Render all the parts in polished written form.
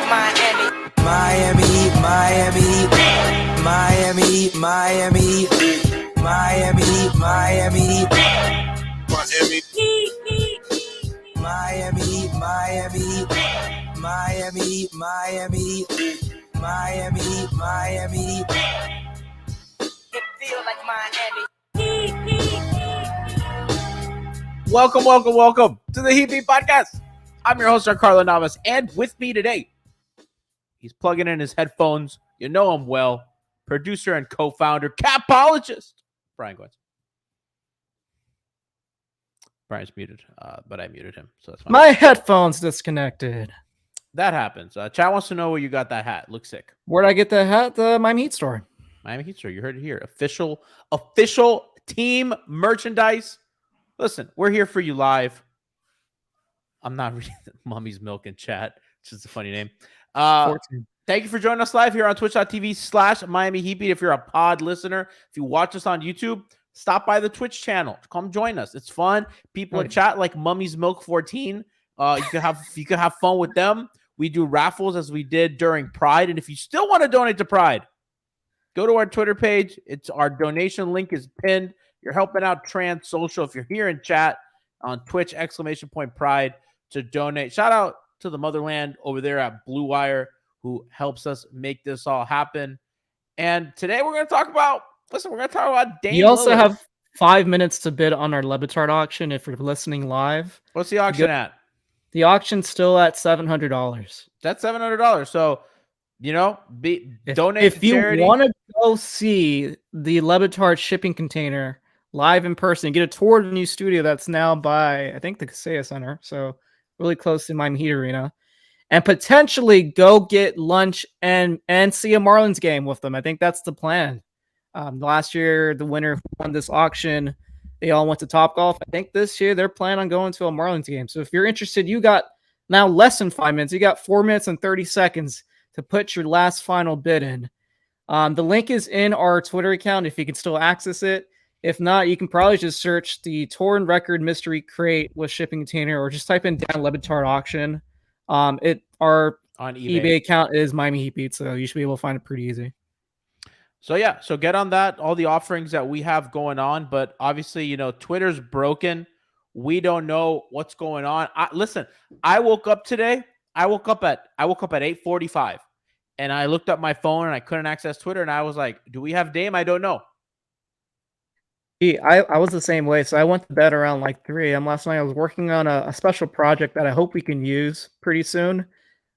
Miami. Miami, Miami, Miami, Miami, Miami, Miami, Miami, Miami, Miami, Miami, Miami, Miami, Miami. It feels like Miami. Welcome to the Heat Beat Podcast. I'm your host, Giancarlo Navas, and with me today, he's plugging in his headphones. You know him well. Producer and co-founder, capologist, Brian Goins. Brian's muted, but I muted him, so that's fine. My headphones disconnected. That happens. Chat wants to know where you got that hat. Looks sick. Where'd I get the hat? The Miami Heat store. Miami Heat store. You heard it here. Official team merchandise. Listen, we're here for you live. I'm not reading Mummy's Milk in chat. It's just a funny name. 14. Thank you for joining us live here on twitch.tv/Miami Heat Beat. If you're a pod listener, if you watch us on YouTube, stop by the Twitch channel. Come join us. It's fun. People in chat like Mummy's Milk 14. You can have fun with them. We do raffles as we did during Pride. And if you still want to donate to Pride, go to our Twitter page. Our donation link is pinned. You're helping out Trans Social. If you're here in chat on Twitch, !Pride to donate. Shout out to the motherland over there at Blue Wire who helps us make this all happen. And today we're going to talk about, Damian You also Lillard. have 5 minutes to bid on our Le Batard auction if you're listening live. What's the auction at? The auction's still at $700. That's $700. So, donate if to you charity. want to go see the Le Batard shipping container live in person, get a tour of the new studio that's now by, I think, the Kaseya Center. So really close to Miami Heat Arena. And potentially go get lunch and see a Marlins game with them. I think that's the plan. Last year, the winner won this auction. They all went to Topgolf. I think this year they're planning on going to a Marlins game. So if you're interested, you got now less than 5 minutes. You got 4 minutes and 30 seconds to put your last final bid in. The link is in our Twitter account if you can still access it. If not, you can probably just search the Torn Record Mystery Crate with shipping container or just type in Dan Le Batard auction. Our on eBay account is Miami Heat Beat, so you should be able to find it pretty easy. So get on that, all the offerings that we have going on, but obviously, Twitter's broken. We don't know what's going on. Listen, I woke up today. I woke up at 8:45 and I looked up my phone and I couldn't access Twitter and I was like, do we have Dame? I don't know. I was the same way, so I went to bed around like 3 a.m. last night. I was working on a special project that I hope we can use pretty soon.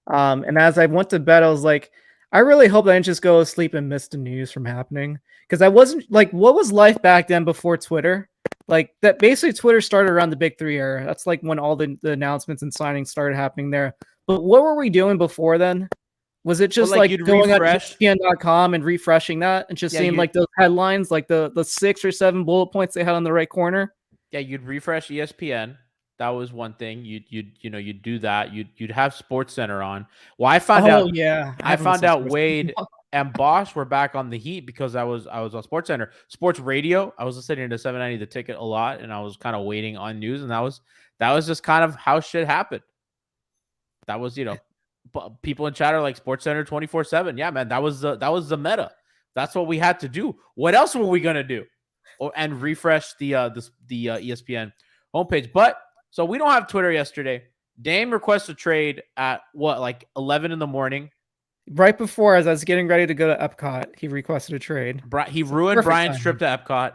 And as I went to bed, I was like, I really hope I didn't just go to sleep and miss the news from happening. Because I wasn't like, what was life back then before Twitter? Like that basically Twitter started around the Big 3 era. That's like when all the announcements and signings started happening there. But what were we doing before then? Was it just like going on ESPN.com and refreshing that and just seeing like those headlines, like the 6 or 7 bullet points they had on the right corner? Yeah, you'd refresh ESPN. That was one thing. You'd do that. You'd have SportsCenter on. Well, I found out Wade and Bosch were back on the Heat because I was on SportsCenter. Sports Radio, I was listening to 790 The Ticket a lot, and I was kind of waiting on news, and that was just kind of how shit happened. That was, people in chat are like SportsCenter 24/7. Yeah, man, that was the meta. That's what we had to do. What else were we gonna do? And refresh the ESPN homepage. But so we don't have Twitter yesterday. Dame requests a trade at 11 in the morning. Right before, as I was getting ready to go to Epcot, he requested a trade. He ruined Brian's trip to Epcot.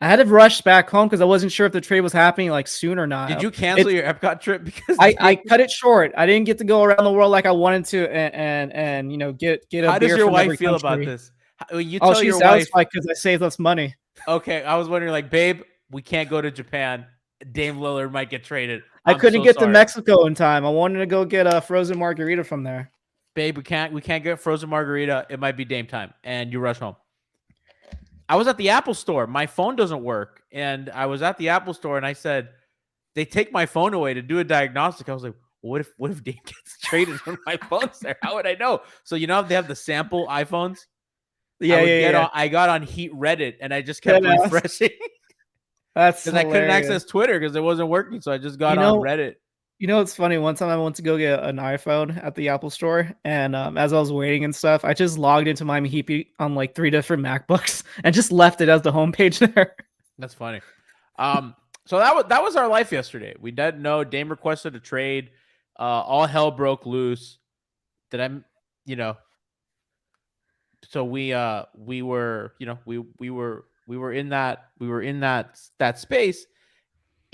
I had to rush back home because I wasn't sure if the trade was happening like soon or not. Did you cancel your Epcot trip? Because I cut it short. I didn't get to go around the world like I wanted to, and get a How beer does your from wife every feel country. about this? You tell she's your satisfied wife because I saved us money. Okay, I was wondering, like, babe, we can't go to Japan. Dame Lillard might get traded. I couldn't get to Mexico in time. I wanted to go get a frozen margarita from there. Babe, we can't get frozen margarita. It might be Dame time, and you rush home. I was at the Apple store. My phone doesn't work, and I was at the Apple store, and I said, they take my phone away to do a diagnostic. I was like, what if Dame gets traded when my phone's there? How would I know? So how they have the sample iPhones? I got on Heat Reddit, and I just kept refreshing. That's because I couldn't access Twitter because it wasn't working. So I just got on Reddit. You know, it's funny. One time I went to go get an iPhone at the Apple store, and as I was waiting and stuff, I just logged into Miami Heat on like 3 different MacBooks and just left it as the homepage there. That's funny. So that was our life yesterday. We didn't know Dame requested a trade. All hell broke loose. So we were in that space.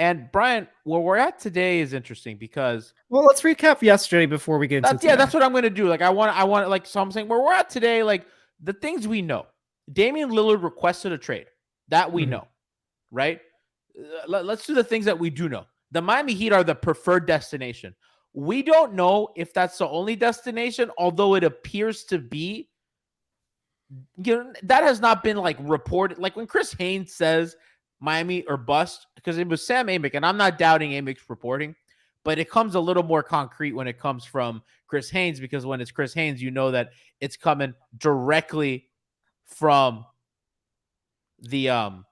And Brian, where we're at today is interesting because let's recap yesterday before we get into today. That's what I'm gonna do. Like I want like so I'm saying where we're at today, like the things we know. Damian Lillard requested a trade. That we know, right? Let's do the things that we do know. The Miami Heat are the preferred destination. We don't know if that's the only destination, although it appears to be. That has not been like reported. Like when Chris Haynes says Miami or bust, because it was Sam Amick, and I'm not doubting Amick's reporting, but it comes a little more concrete when it comes from Chris Haynes, because when it's Chris Haynes, you know that it's coming directly from the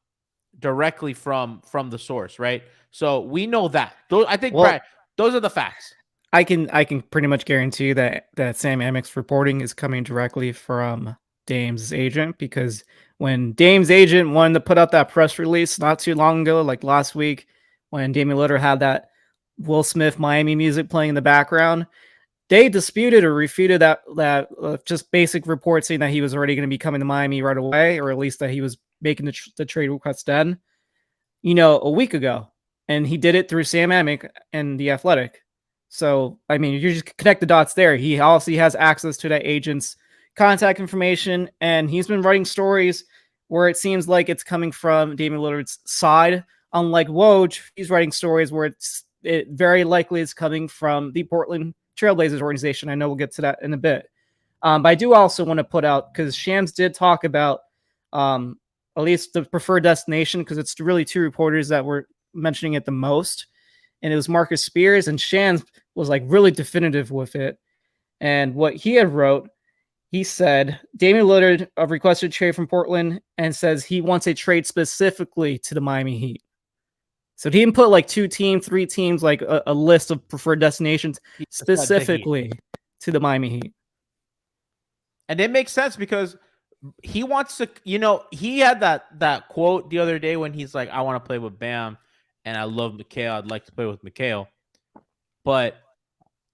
source, right? So we know that. I think Brad, those are the facts. I can pretty much guarantee that Sam Amick's reporting is coming directly from Dame's agent, because when Dame's agent wanted to put out that press release not too long ago, like last week, when Damian Lillard had that Will Smith Miami music playing in the background, they disputed or refuted that just basic report saying that he was already going to be coming to Miami right away, or at least that he was making the trade request then, a week ago. And he did it through Sam Amick and The Athletic. So, I mean, you just connect the dots there. He obviously has access to that agent's contact information, and he's been writing stories where it seems like it's coming from Damian Lillard's side. Unlike Woj, he's writing stories where it very likely is coming from the Portland Trailblazers organization. I know we'll get to that in a bit. But I do also want to put out, because Shams did talk about at least the preferred destination, because it's really two reporters that were mentioning it the most. And it was Marcus Spears, and Shams was like really definitive with it. And what he had wrote, he said, Damian Lillard requested a trade from Portland and says he wants a trade specifically to the Miami Heat. So he didn't put like 2 teams, 3 teams, like a list of preferred destinations specifically to the Miami Heat. And it makes sense because he wants to, he had that quote the other day when he's like, I want to play with Bam and I love Mikal. I'd like to play with Mikal. But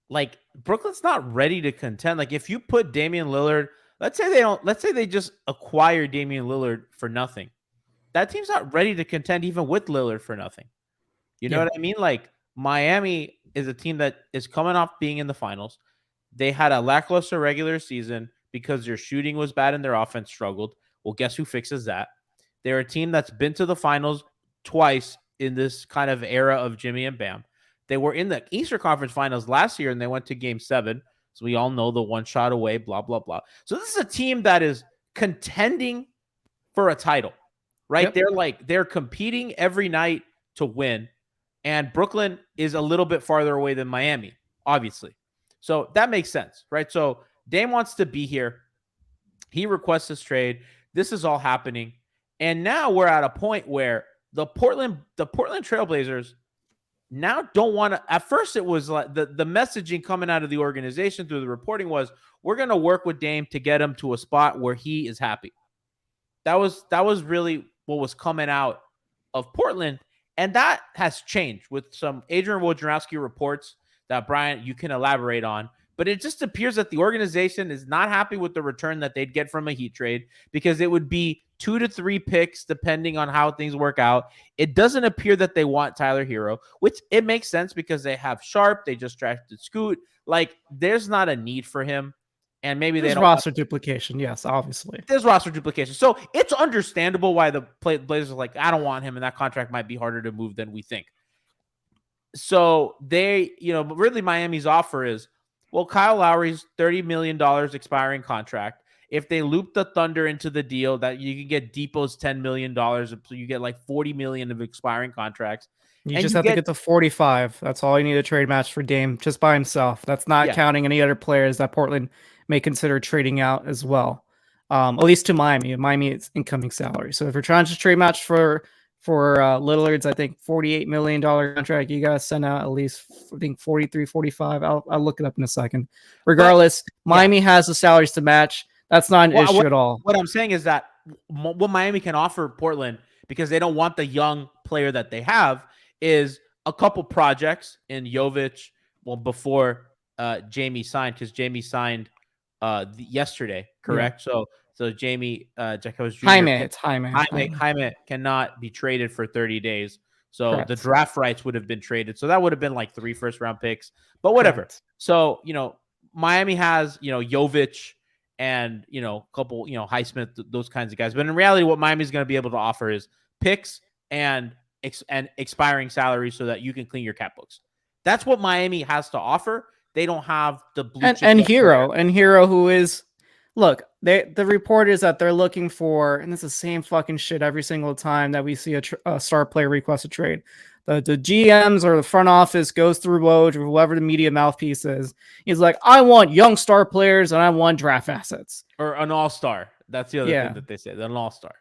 like Brooklyn's not ready to contend. Like if you put Damian Lillard, let's say they just acquire Damian Lillard for nothing. That team's not ready to contend even with Lillard for nothing. You know what I mean? Like Miami is a team that is coming off being in the finals. They had a lackluster regular season because their shooting was bad and their offense struggled. Well, guess who fixes that? They're a team that's been to the finals twice in this kind of era of Jimmy and Bam. They were in the Eastern Conference Finals last year and they went to Game 7. So we all know the one shot away, blah, blah, blah. So this is a team that is contending for a title, right? Yep. They're competing every night to win. And Brooklyn is a little bit farther away than Miami, obviously. So that makes sense, right? So Dame wants to be here. He requests this trade. This is all happening. And now we're at a point where the Portland Trailblazers now don't want to. At first, it was like the messaging coming out of the organization through the reporting was, we're going to work with Dame to get him to a spot where he is happy. That was really what was coming out of Portland. And that has changed with some Adrian Wojnarowski reports that, Brian, you can elaborate on. But it just appears that the organization is not happy with the return that they'd get from a Heat trade, because it would be 2 to 3 picks depending on how things work out. It doesn't appear that they want Tyler Hero, which it makes sense because they have Sharp. They just drafted Scoot. Like, there's not a need for him. And maybe there's roster duplication. Yes, obviously. There's roster duplication. So it's understandable why the Blazers are like, I don't want him, and that contract might be harder to move than we think. So they, really Miami's offer is, well, Kyle Lowry's $30 million expiring contract. If they loop the Thunder into the deal, that you can get Depot's $10 million, so you get like $40 million of expiring contracts. You just have to get to 45. That's all you need a trade match for Dame just by himself. That's not counting any other players that Portland may consider trading out as well. At least to Miami. Miami, it's incoming salary. So if you're trying to trade match for for Lillard's, I think, $48 million contract. You got to send out at least, I think, 43, 45. I'll look it up in a second. Regardless, Miami has the salaries to match. That's not an issue at all. What I'm saying is that what Miami can offer Portland, because they don't want the young player that they have, is a couple projects in Jovic. Well, before Jamie signed, because Jamie signed yesterday, correct? Yeah. So Jamie Jacobs Jr. Jaime cannot be traded for 30 days. So correct. The draft rights would have been traded. So that would have been like 3 first-round picks. But whatever. Correct. So, Miami has, Jovic and, a couple, Highsmith, those kinds of guys. But in reality, what Miami's going to be able to offer is picks and expiring salaries so that you can clean your cap books. That's what Miami has to offer. They don't have the blue and Hero, who is, look, the report is that they're looking for, and it's the same fucking shit every single time that we see a star player request a trade. The GMs or the front office goes through Woj or whoever the media mouthpiece is. He's like, I want young star players and I want draft assets. Or an all-star. That's the other thing that they say, an all-star.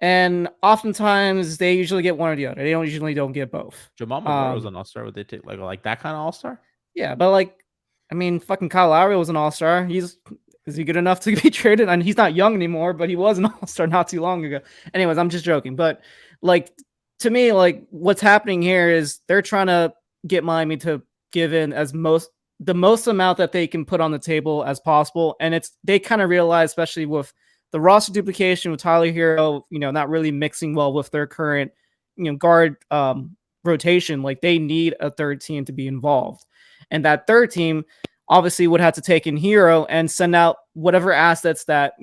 And oftentimes they usually get one or the other. They usually don't get both. Jamal Murray was an all-star. Would they take like that kind of all-star? Yeah, but fucking Kyle Lowry was an all-star. Is he good enough to be traded? And he's not young anymore, but he was an all-star not too long ago. Anyways, I'm just joking. But to me, what's happening here is they're trying to get Miami to give in the most amount that they can put on the table as possible. And they kind of realize, especially with the roster duplication with Tyler Hero, not really mixing well with their current, guard rotation. They need a third team to be involved. And that third team obviously would have to take in Hero and send out whatever assets that,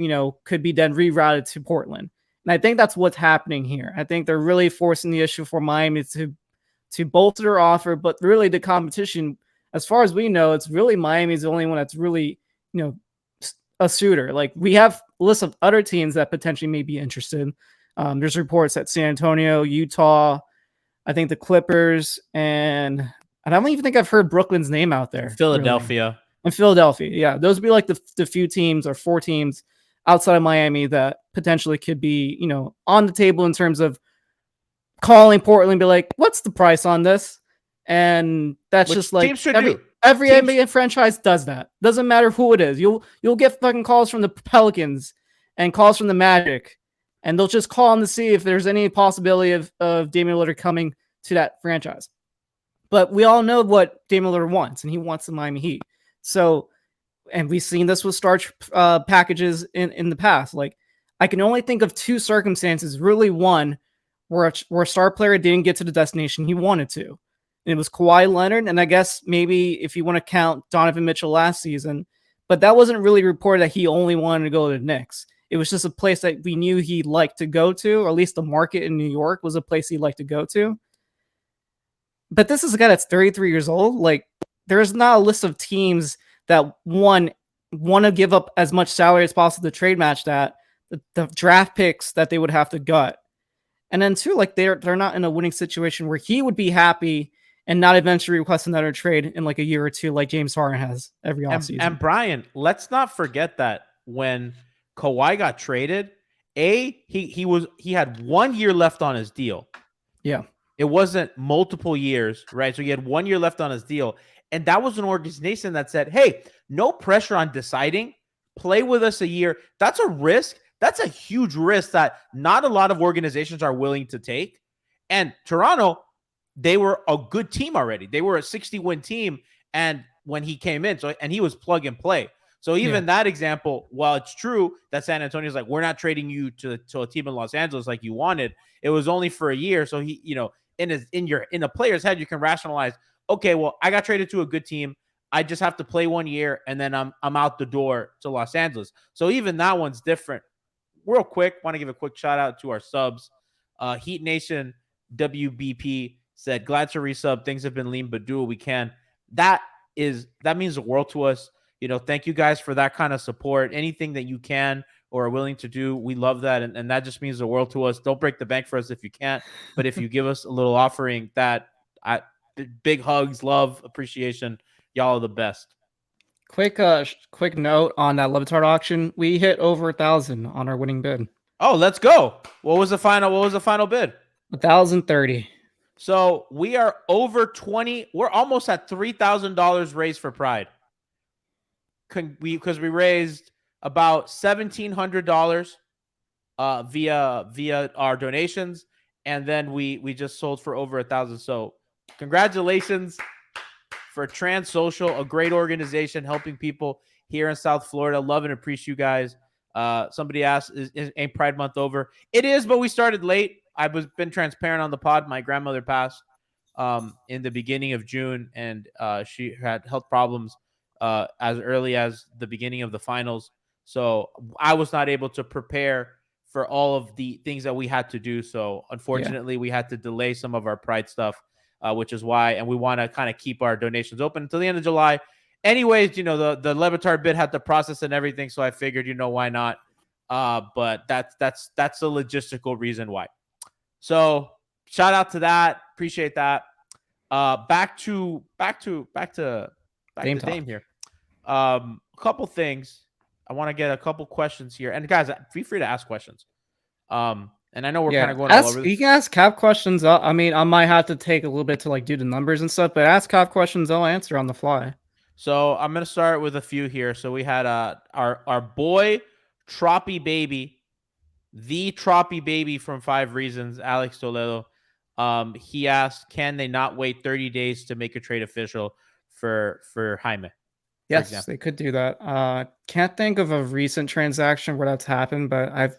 could be then rerouted to Portland. And I think that's what's happening here. I think they're really forcing the issue for Miami to bolster their offer, but really the competition, as far as we know, it's really Miami's the only one that's really, a suitor. We have a list of other teams that potentially may be interested. There's reports that San Antonio, Utah, I think the Clippers, and I don't even think I've heard Brooklyn's name out there. Philadelphia. Really. And Philadelphia. Yeah. Those would be the few teams or 4 teams outside of Miami that potentially could be, on the table in terms of calling Portland and be like, what's the price on this? And that's just every NBA franchise does that. Doesn't matter who it is. You'll get fucking calls from the Pelicans and calls from the Magic, and they'll just call them to see if there's any possibility of Damian Lillard coming to that franchise. But we all know what Damian Lillard wants, and he wants the Miami Heat. So, and we've seen this with starch packages in the past. I can only think of 2 circumstances, really one, where a star player didn't get to the destination he wanted to. And it was Kawhi Leonard, and I guess maybe if you want to count Donovan Mitchell last season, but that wasn't really reported that he only wanted to go to the Knicks. It was just a place that we knew he'd like to go to, or at least the market in New York was a place he'd like to go to. But this is a guy that's 33 years old. There's not a list of teams that want to give up as much salary as possible to trade match that, the draft picks that they would have to gut. And then 2, they're not in a winning situation where he would be happy and not eventually request another trade in a year or 2 like James Harden has every offseason. And Brian, let's not forget that when Kawhi got traded, he had 1 year left on his deal. Yeah. It wasn't multiple years, right? So he had 1 year left on his deal. And that was an organization that said, hey, no pressure on deciding. Play with us a year. That's a risk. That's a huge risk that not a lot of organizations are willing to take. And Toronto, they were a good team already. They were a 60-win team. And when he came in, and he was plug and play. So even that example, while it's true that San Antonio's like, we're not trading you to a team in Los Angeles like you wanted, it was only for a year. So he, in a player's head, you can rationalize, okay, well, I got traded to a good team. I just have to play 1 year and then I'm out the door to Los Angeles. So even that one's different. Real quick, want to give a quick shout out to our subs. Heat Nation WBP said, glad to resub. Things have been lean, but do what we can. That means the world to us. Thank you guys for that kind of support. Anything that you can or are willing to do, we love that. And that just means the world to us. Don't break the bank for us if you can't. But if you give us a little offering, big hugs, love, appreciation. Y'all are the best. Quick note on that Le Batard auction. We hit over 1,000 on our winning bid. Oh, let's go. What was the final bid? 1,030. So we are over 20. We're almost at $3,000 raised for Pride. Because we raised about $1,700 via our donations, and then we just sold for over 1,000. So congratulations for Trans Social, a great organization helping people here in South Florida. Love and appreciate you guys. Somebody asked, ain't Pride Month over? It is, but we started late. I've been transparent on the pod. My grandmother passed in the beginning of June, and she had health problems as early as the beginning of the finals. So I was not able to prepare for all of the things that we had to do. So unfortunately, we had to delay some of our Pride stuff, which is why, and we want to kind of keep our donations open until the end of July. Anyways, the Le Batard bid had the process and everything, so I figured, why not? But that's a logistical reason why. So shout out to that. Appreciate that. Back to Dame here. A couple things. I want to get a couple questions here, and guys, feel free to ask questions. And I know we're kind of going all over this. You can ask Cap questions. I mean, I might have to take a little bit to do the numbers and stuff, but ask Cap questions. I'll answer on the fly. So I'm gonna start with a few here. So we had our boy Troppy Baby, the Troppy Baby from 5 Reasons, Alex Toledo. He asked, can they not wait 30 days to make a trade official for Jaime? Yes, they could do that. Can't think of a recent transaction where that's happened, but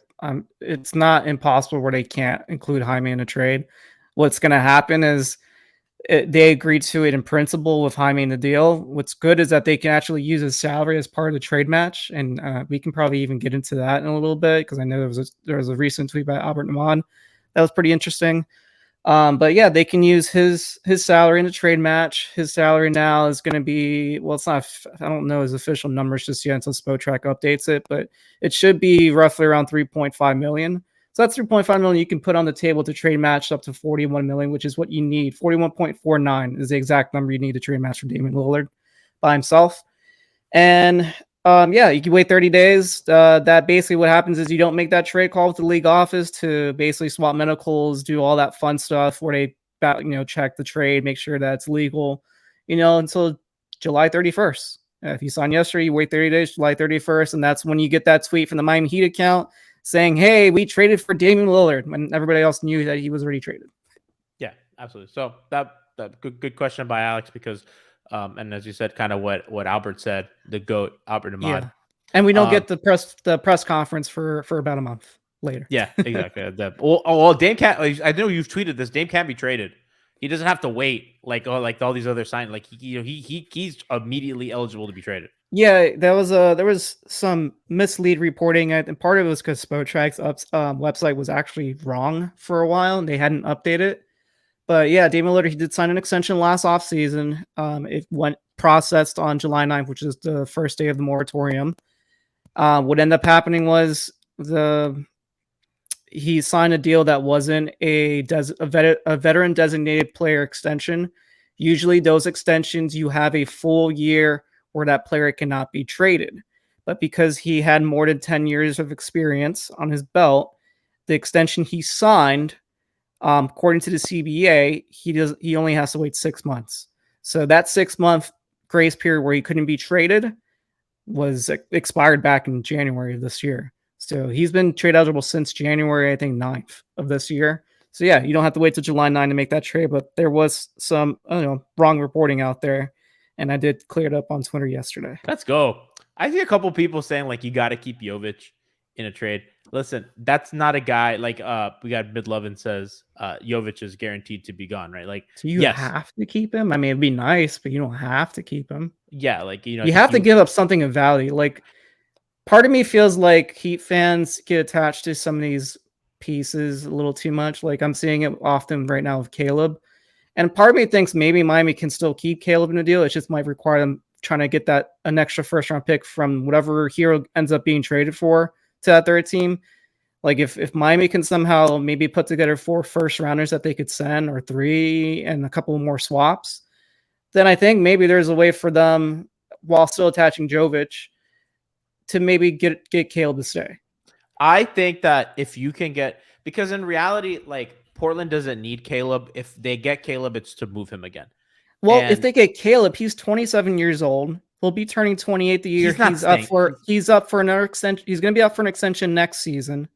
it's not impossible where they can't include Jaime in a trade. What's going to happen is they agreed to it in principle with Jaime in the deal. What's good is that they can actually use his salary as part of the trade match, and we can probably even get into that in a little bit because I know there was a recent tweet by Albert Naman that was pretty interesting. But yeah, they can use his salary in the trade match. His salary now is going to be, well, it's not, I don't know his official numbers just yet until Spotrac updates it, but it should be roughly around 3.5 million. So that's 3.5 million you can put on the table to trade match up to 41 million, which is what you need. 41.49 is the exact number you need to trade match for Damian Lillard by himself. And yeah, you can wait 30 days. That basically what happens is you don't make that trade call with the league office to basically swap medicals, do all that fun stuff where they, check the trade, make sure that it's legal, until July 31st. If you signed yesterday, you wait 30 days, July 31st, and that's when you get that tweet from the Miami Heat account saying, hey, we traded for Damian Lillard, when everybody else knew that he was already traded. Yeah, absolutely. So that good question by Alex, because and as you said, kind of what Albert said, the GOAT, Albert Naman. Yeah. And we don't get the press conference for about a month later. Yeah, exactly. Dame can't. I know you've tweeted this. Dame can't be traded. He doesn't have to wait like all these other signs. Like he's immediately eligible to be traded. Yeah, there was some mislead reporting, and part of it was because Spotrac's website was actually wrong for a while, and they hadn't updated it. But yeah, Damian Lillard, he did sign an extension last offseason. It went processed on July 9th, which is the first day of the moratorium. What ended up happening was he signed a deal that wasn't a veteran designated player extension. Usually those extensions, you have a full year where that player cannot be traded. But because he had more than 10 years of experience on his belt, the extension he signed, according to the CBA, he only has to wait 6 months. So that 6-month grace period where he couldn't be traded was expired back in January of this year. So he's been trade eligible since January, I think 9th of this year. So yeah, you don't have to wait till July 9 to make that trade, but there was some wrong reporting out there, and I did clear it up on Twitter yesterday. Let's go. I see a couple people saying you got to keep Jovic in a trade. Listen, that's not a guy we got Midlovin says Jovic is guaranteed to be gone, right? So you have to keep him. I mean, it'd be nice, but you don't have to keep him. Yeah, you have to give up something of value. Part of me feels like Heat fans get attached to some of these pieces a little too much. I'm seeing it often right now with Caleb, and part of me thinks maybe Miami can still keep Caleb in the deal. It just might require them trying to get an extra first round pick from whatever hero ends up being traded for to that third team. If Miami can somehow maybe put together 4 first rounders that they could send, or 3 and a couple more swaps, then I think maybe there's a way for them, while still attaching Jovic, to maybe get Caleb to stay. I think that if you can get, because in reality, Portland doesn't need Caleb. If they get Caleb, it's to move him again. Well, if they get Caleb, he's 27 years old. He'll be turning 28 the year. He's up for another extension. He's going to be up for an extension next season.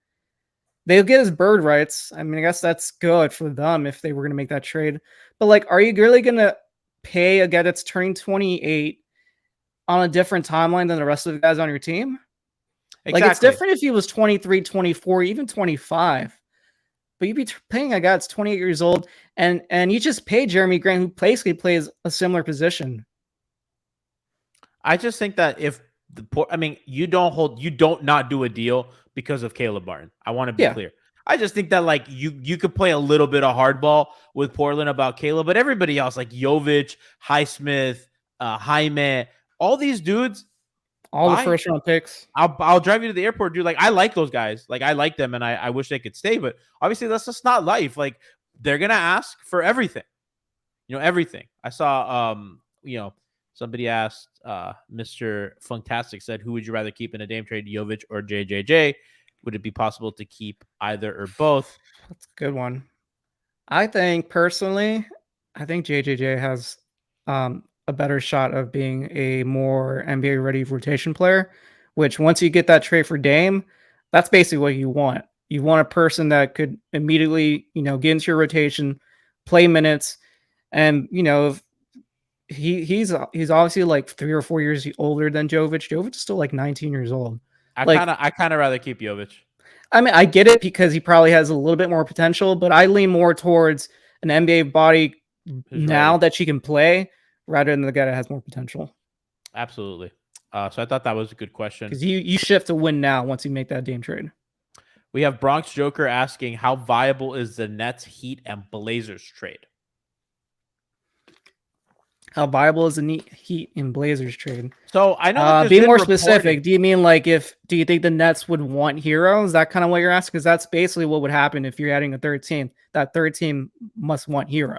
They'll get his bird rights. I mean, I guess that's good for them if they were going to make that trade. But like, are you really going to pay a guy that's turning 28 on a different timeline than the rest of the guys on your team? Exactly. Like, it's different if he was 23, 24, even 25. But you'd be paying a guy that's 28 years old, and you just pay Jeremy Grant, who basically plays a similar position. I just think that if you don't not do a deal because of Caleb Martin. I want to be clear. I just think that like you could play a little bit of hardball with Portland about Caleb, but everybody else like Jovic, Highsmith, Jaime, all these dudes. All the first round picks. I'll drive you to the airport, dude. Like, I like those guys. Like, I like them, and I wish they could stay. But obviously, that's just not life. Like, they're gonna ask for everything. Everything. I saw somebody asked Mr. Funktastic said, who would you rather keep in a Dame trade, Jovic or JJJ? Would it be possible to keep either or both? That's a good one. I think personally, JJJ has a better shot of being a more NBA ready rotation player, which once you get that trade for Dame, that's basically what you want. You want a person that could immediately, get into your rotation, play minutes, and he's obviously like 3 or 4 years older than Jovic. Jovic is still like 19 years old. I kind of rather keep Jovic. I mean, I get it because he probably has a little bit more potential, but I lean more towards an NBA body now that she can play rather than the guy that has more potential. Absolutely. So I thought that was a good question. Because you shift to win now once you make that Dame trade. We have Bronx Joker asking, how viable is the Nets, Heat, and Blazers trade? How viable is the Heat and Blazers trade? So I know. Be more specific. Do you mean like do you think the Nets would want Hero? Is that kind of what you're asking? Because that's basically what would happen if you're adding a third team. That third team must want Hero.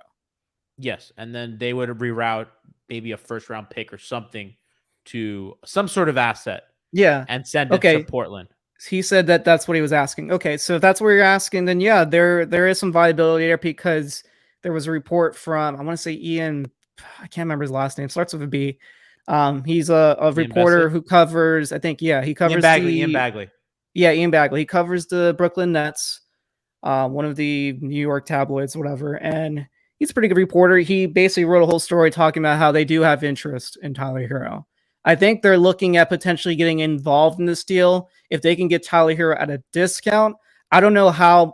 Yes, and then they would reroute maybe a first round pick or something to some sort of asset. Yeah, and send it to Portland. He said that's what he was asking. Okay, so if that's what you're asking, then yeah, there is some viability there because there was a report from, I want to say Ian, I can't remember his last name, starts with a B. He's a reporter who covers, he covers Ian Bagley. Yeah, Ian Bagley. He covers the Brooklyn Nets, one of the New York tabloids, whatever, and he's a pretty good reporter. He basically wrote a whole story talking about how they do have interest in Tyler Hero. I think they're looking at potentially getting involved in this deal. If they can get Tyler Hero at a discount, I don't know how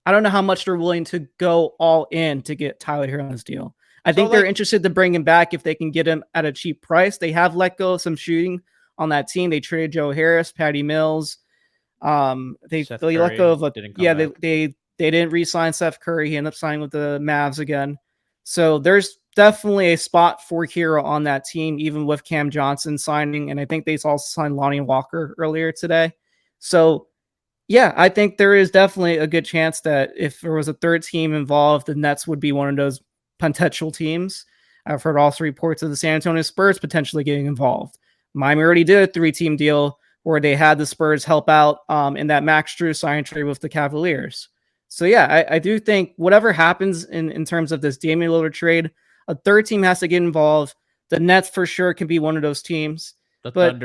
much they're willing to go all in to get Tyler Hero on this deal. I think they're interested to bring him back if they can get him at a cheap price. They have let go of some shooting on that team. They traded Joe Harris, Patty Mills. They let go of they didn't re-sign Seth Curry. He ended up signing with the Mavs again. So there's definitely a spot for Hero on that team, even with Cam Johnson signing. And I think they also signed Lonnie Walker earlier today. So yeah, I think there is definitely a good chance that if there was a third team involved, the Nets would be one of those potential teams. I've heard also reports of the San Antonio Spurs potentially getting involved. Miami already did a 3-team deal where they had the Spurs help out in that Max Strus sign trade with the Cavaliers. So yeah, I do think whatever happens in terms of this Damian Lillard trade, a third team has to get involved. The Nets for sure can be one of those teams. But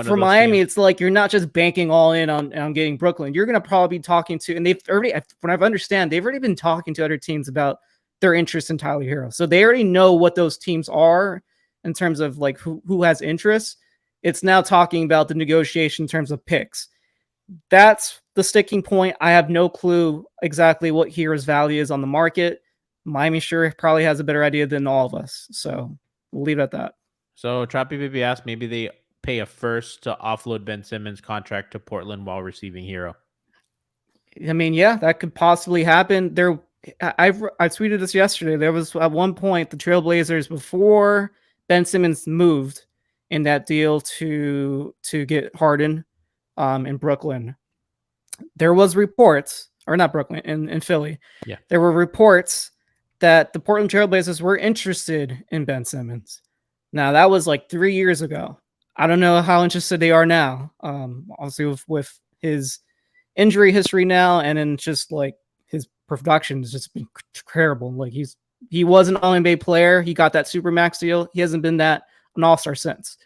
for Miami, it's like you're not just banking all in on getting Brooklyn. You're going to probably be talking to, and they've already, when I understand, they've already been talking to other teams about their interest in Tyler Hero. So they already know what those teams are in terms of like who has interest. It's now talking about the negotiation in terms of picks. That's the sticking point. I have no clue exactly what Hero's value is on the market. Miami sure probably has a better idea than all of us. So we'll leave it at that. So Trappy Baby asked, maybe they pay a first to offload Ben Simmons' contract to Portland while receiving Hero. I mean, yeah, that could possibly happen. I tweeted this yesterday. There was at one point the Trailblazers, before Ben Simmons moved in that deal to get Harden in Brooklyn. There was reports, or not Brooklyn, in Philly. Yeah, there were reports that the Portland Trailblazers were interested in Ben Simmons. Now that was like 3 years ago. I don't know how interested they are now. Obviously with his injury history now, and then just like his production has just been terrible. Like he was an All-NBA player. He got that Supermax deal. He hasn't been an All-Star since.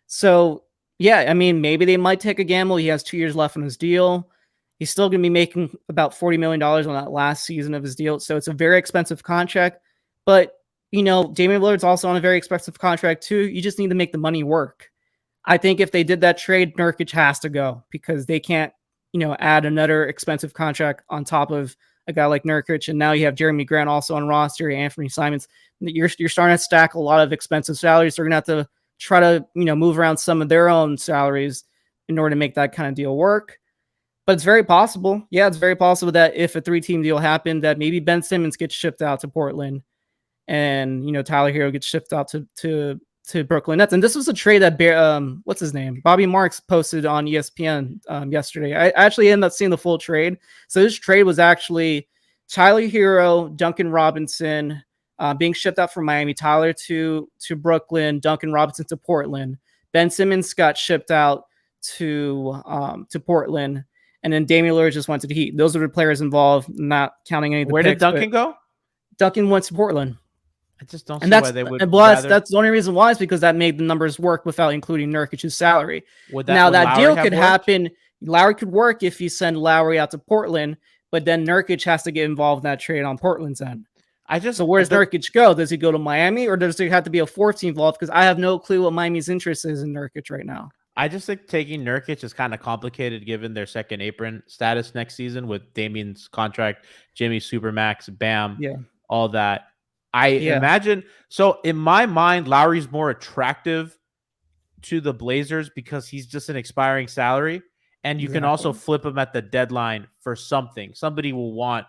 So yeah, I mean, maybe they might take a gamble. He has 2 years left on his deal. He's still going to be making about $40 million on that last season of his deal. So it's a very expensive contract. But, Damian Lillard's also on a very expensive contract too. You just need to make the money work. I think if they did that trade, Nurkic has to go because they can't, add another expensive contract on top of a guy like Nurkic. And now you have Jeremy Grant also on roster, Anthony Simons. You're starting to stack a lot of expensive salaries. They're going to have to try to, move around some of their own salaries in order to make that kind of deal work. But it's very possible. Yeah, it's very possible that if a 3-team deal happened, that maybe Ben Simmons gets shipped out to Portland and, Tyler Hero gets shipped out to Brooklyn Nets. And this was a trade that, what's his name? Bobby Marks posted on ESPN yesterday. I actually ended up seeing the full trade. So this trade was actually Tyler Hero, Duncan Robinson, being shipped out from Miami, Tyler to Brooklyn, Duncan Robinson to Portland. Ben Simmons got shipped out to Portland. And then Damian Lillard just went to the Heat. Those are the players involved, not counting any of the Where picks, did Duncan go? Duncan went to Portland. I just don't see why they would. That's the only reason why is because that made the numbers work without including Nurkic's salary. That deal could happen. Lowry could work if you send Lowry out to Portland, but then Nurkic has to get involved in that trade on Portland's end. So where does Nurkic go? Does he go to Miami or does there have to be a 4th team involved? Because I have no clue what Miami's interest is in Nurkic right now. I just think taking Nurkic is kind of complicated given their second apron status next season with Damian's contract, Jimmy Supermax, Bam, all that. I imagine. So in my mind, Lowry's more attractive to the Blazers because he's just an expiring salary. And you can also flip him at the deadline for something. Somebody will want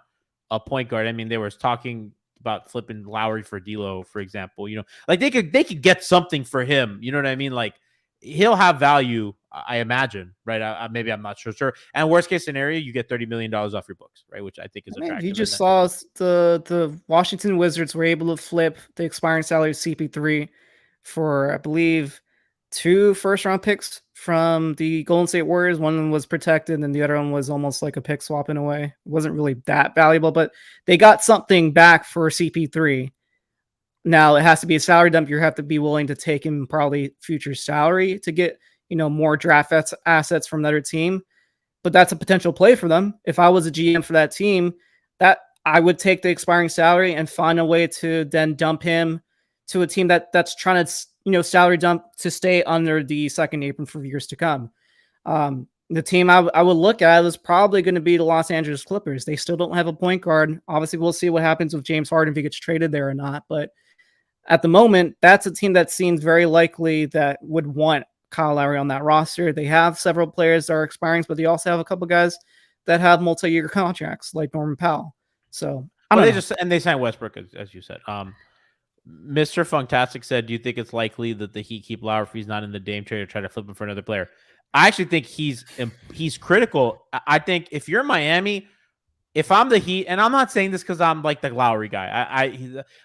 a point guard. I mean, they were talking about flipping Lowry for D'Lo, for example. Like they could get something for him. You know what I mean? Like he'll have value, I imagine, right? Maybe I'm not sure. And worst case scenario, you get $30 million off your books, right? Which I think is attractive. You just saw the Washington Wizards were able to flip the expiring salary of CP3 for, I believe, 2 first-round picks from the Golden State Warriors. One was protected, and the other one was almost like a pick swap in a way. It wasn't really that valuable, but they got something back for CP3. Now, it has to be a salary dump. You have to be willing to take him probably future salary to get, more draft assets from another team. But that's a potential play for them. If I was a GM for that team, that I would take the expiring salary and find a way to then dump him to a team that's trying to, salary dump to stay under the second apron for years to come. The team I would look at is probably going to be the Los Angeles Clippers. They still don't have a point guard. Obviously, we'll see what happens with James Harden if he gets traded there or not. But at the moment, that's a team that seems very likely that would want Kyle Lowry on that roster. They have several players that are expiring, but they also have a couple guys that have multi-year contracts, like Norman Powell. So they signed Westbrook, as you said. Mr. Funktastic said, "Do you think it's likely that the Heat keep Lowry if he's not in the Dame trade or try to flip him for another player?" I actually think he's critical. I think if you're Miami. If I'm the Heat, and I'm not saying this because I'm like the Lowry guy,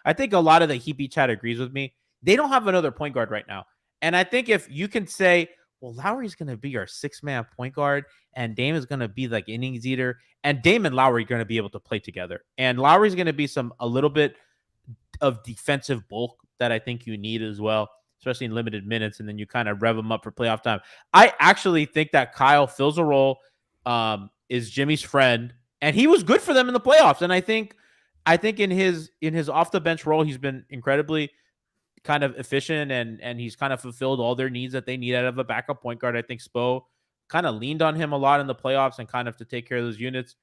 I think a lot of the Heat beat chat agrees with me. They don't have another point guard right now. And I think if you can say, well, Lowry's going to be our 6-man point guard, and Dame is going to be like innings eater, and Dame and Lowry are going to be able to play together. And Lowry's going to be a little bit of defensive bulk that I think you need as well, especially in limited minutes, and then you kind of rev him up for playoff time. I actually think that Kyle fills a role, is Jimmy's friend, and he was good for them in the playoffs. And I think in his off the bench role, he's been incredibly kind of efficient and he's kind of fulfilled all their needs that they need out of a backup point guard. I think Spo kind of leaned on him a lot in the playoffs and kind of to take care of those units.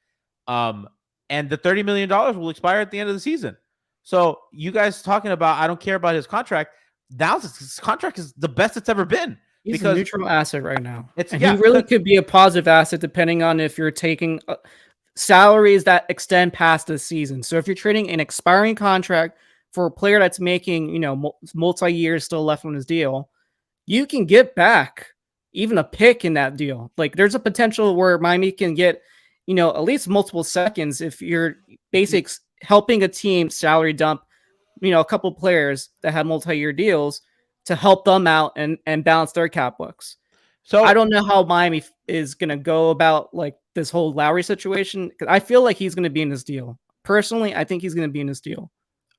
And the $30 million will expire at the end of the season. So you guys talking about, I don't care about his contract. Now his contract is the best it's ever been. He's a neutral asset right now. He really could be a positive asset depending on if you're taking salaries that extend past the season. So if you're trading an expiring contract for a player that's making, multi-years still left on his deal, you can get back even a pick in that deal. Like there's a potential where Miami can get, at least multiple seconds if you're basics helping a team salary dump, a couple players that have multi-year deals to help them out and balance their cap books. So I don't know how Miami is going to go about like this whole Lowry situation, because I feel like he's going to be in this deal. Personally, I think he's going to be in this deal.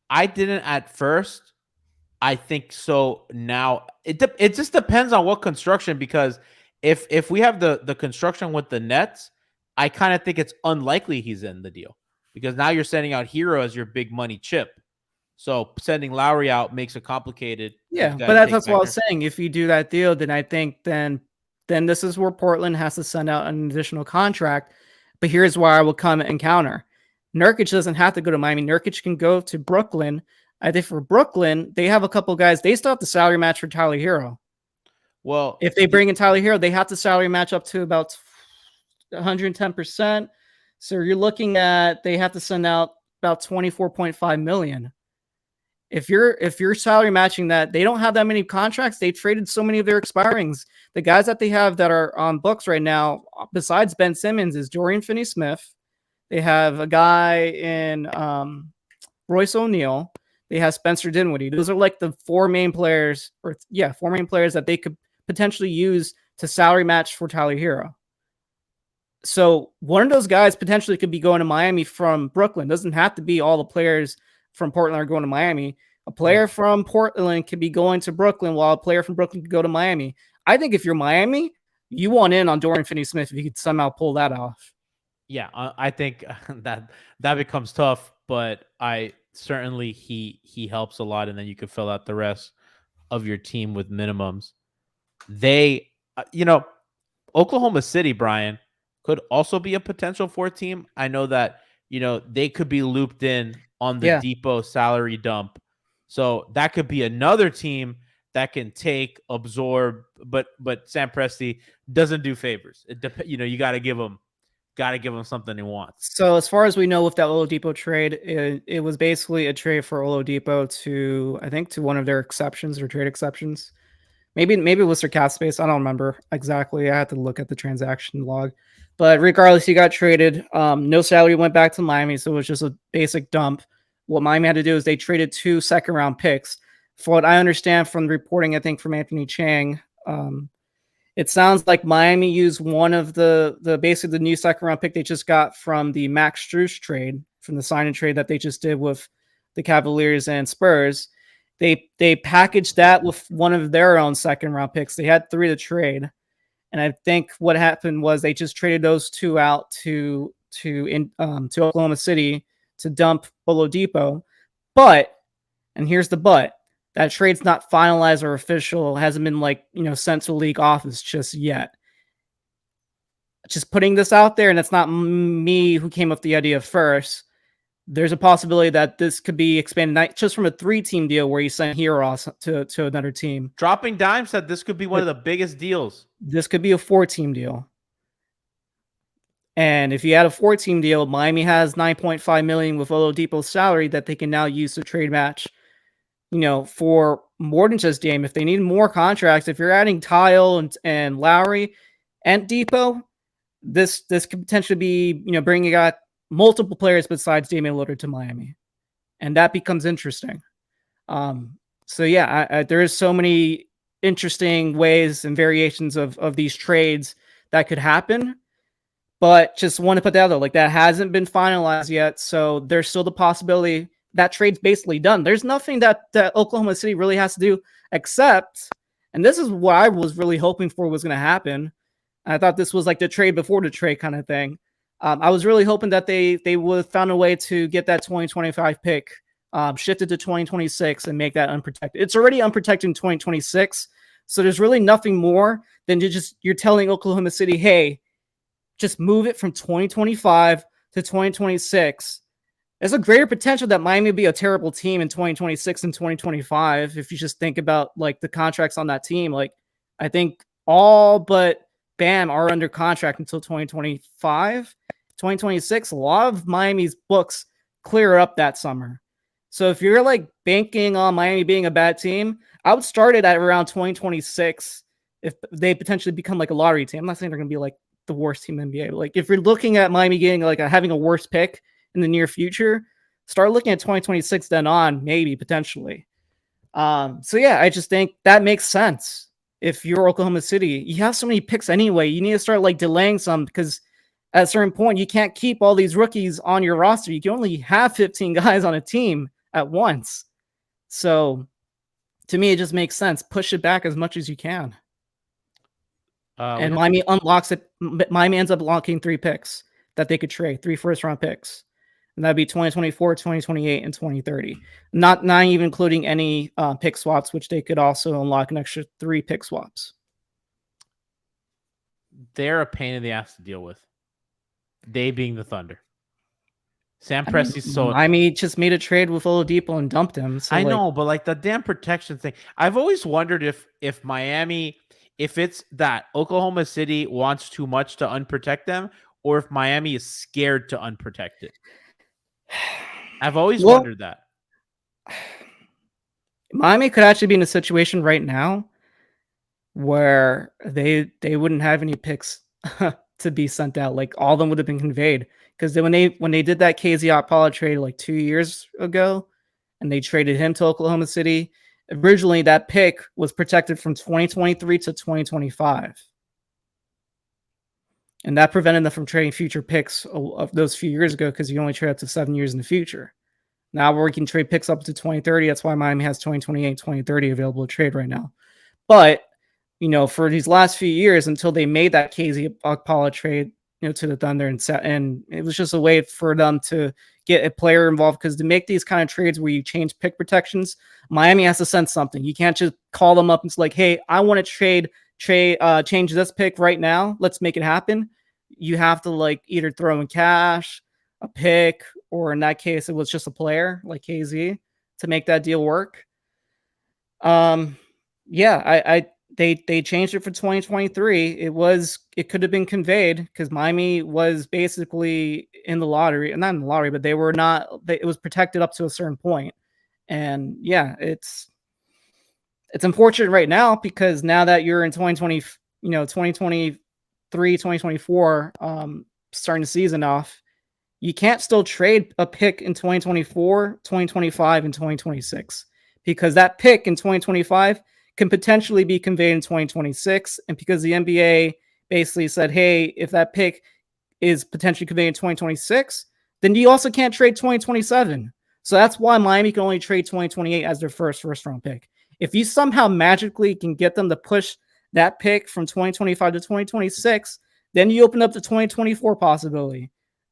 I didn't at first. I think so now. It just depends on what construction, because if we have the construction with the Nets, I kind of think it's unlikely he's in the deal, because now you're sending out Hero as your big money chip. So sending Lowry out makes it complicated. Yeah, but that's what I was saying. If you do that deal, then I think then this is where Portland has to send out an additional contract. But here's where I will come and counter. Nurkic doesn't have to go to Miami. Nurkic can go to Brooklyn. I think for Brooklyn, they have a couple guys. They still have the salary match for Tyler Hero. Well, if they bring in Tyler Hero, they have to salary match up to about 110%. So you're looking at, they have to send out about $24.5 million. If you're salary matching that, they don't have that many contracts. They traded so many of their expirings. The guys that they have that are on books right now, besides Ben Simmons, is Dorian Finney-Smith. They have a guy in Royce O'Neal. They have Spencer Dinwiddie. Those are like the four main players that they could potentially use to salary match for Tyler Hero. So one of those guys potentially could be going to Miami from Brooklyn. Doesn't have to be all the players from Portland are going to Miami. A player from Portland could be going to Brooklyn, while a player from Brooklyn could go to Miami. I think if you're Miami, you want in on Dorian Finney-Smith if you could somehow pull that off. Yeah, I think that becomes tough, but I certainly he helps a lot, and then you could fill out the rest of your team with minimums. They, Oklahoma City, Brian, could also be a potential 4 team. I know that, they could be looped in on the Depot salary dump. So that could be another team that can take, absorb, but Sam Presti doesn't do favors. You got to give him something he wants. So as far as we know with that Oladipo trade, it was basically a trade for Oladipo to one of their exceptions or trade exceptions. Maybe it was their cap space. I don't remember exactly. I had to look at the transaction log. But regardless, he got traded. No salary went back to Miami, so it was just a basic dump. What Miami had to do is they traded 2 second-round picks. For what I understand from the reporting, I think from Anthony Chang, it sounds like Miami used one of the basically the new second-round pick they just got from the Max Strus trade, from the sign and trade that they just did with the Cavaliers and Spurs. They packaged that with one of their own second-round picks. They had 3 to trade. And I think what happened was they just traded those 2 out to Oklahoma City to dump Oladipo. But, and here's the but, that trade's not finalized or official. It hasn't been sent to the league office just yet. Just putting this out there, and it's not me who came up with the idea first. There's a possibility that this could be expanded, not just from a 3-team deal where you send Hero to another team. Dropping Dime said this could be one of the biggest deals. This could be a 4-team deal. And if you add a 4-team deal, Miami has $9.5 million with Oladipo's salary that they can now use to trade match, for more than just Dame. If they need more contracts, if you're adding Tile and Lowry and Depot, this could potentially be, bringing out multiple players besides Damian Lillard to Miami. And that becomes interesting. So yeah, there is so many interesting ways and variations of these trades that could happen. But just want to put that out there, that hasn't been finalized yet. So there's still the possibility that trade's basically done. There's nothing that Oklahoma City really has to do except, and this is what I was really hoping for was going to happen. I thought this was like the trade before the trade kind of thing. I was really hoping that they would have found a way to get that 2025 pick shifted to 2026 and make that unprotected. It's already unprotected in 2026. So there's really nothing more than you're telling Oklahoma City, hey, just move it from 2025 to 2026. There's a greater potential that Miami would be a terrible team in 2026 and 2025. If you just think about the contracts on that team, I think all but Bam are under contract until 2025, 2026. A lot of Miami's books clear up that summer. So if you're banking on Miami being a bad team, I would start it at around 2026 if they potentially become a lottery team. I'm not saying they're going to be the worst team in the NBA. If you're looking at Miami getting having a worse pick in the near future, start looking at 2026 then on, maybe potentially. So yeah, I just think that makes sense. If you're Oklahoma City, you have so many picks anyway. You need to start delaying some because at a certain point, you can't keep all these rookies on your roster. You can only have 15 guys on a team at once. So to me, it just makes sense. Push it back as much as you can. And Miami unlocks it. Miami ends up locking 3 picks that they could trade, 3 first-round picks. And that'd be 2024, 2028, and 2030. Not even including any pick swaps, which they could also unlock an extra 3 pick swaps. They're a pain in the ass to deal with. They being the Thunder. Sam Presti's Miami just made a trade with Oladipo and dumped him. So I know, but like the damn protection thing. I've always wondered if Miami, if it's that Oklahoma City wants too much to unprotect them, or if Miami is scared to unprotect it. I've always wondered that. Miami could actually be in a situation right now where they wouldn't have any picks to be sent out. Like all of them would have been conveyed. Because when they did that KZ Okpala trade like 2 years ago, and they traded him to Oklahoma City, originally that pick was protected from 2023 to 2025. And that prevented them from trading future picks of those few years ago because you only trade up to 7 years in the future. Now we can trade picks up to 2030. That's why Miami has 2028, 2030 available to trade right now. But, for these last few years until they made that KZ Okpala trade, to the Thunder, and it was just a way for them to get a player involved, because to make these kind of trades where you change pick protections, Miami has to send something. You can't just call them up and it's like, hey, I want to change this pick right now. Let's make it happen. You have to like either throw in cash, a pick, or in that case, it was just a player like KZ to make that deal work. They changed it for 2023. It could have been conveyed because Miami was basically in the lottery, not in the lottery, but they were not. It was protected up to a certain point, and yeah, it's unfortunate right now because now that you're in 2020, 2023, 2024, starting the season off, you can't still trade a pick in 2024, 2025, and 2026 because that pick in 2025 can potentially be conveyed in 2026. And because the NBA basically said, hey, if that pick is potentially conveyed in 2026, then you also can't trade 2027. So that's why Miami can only trade 2028 as their first round pick. If you somehow magically can get them to push that pick from 2025 to 2026, then you open up the 2024 possibility.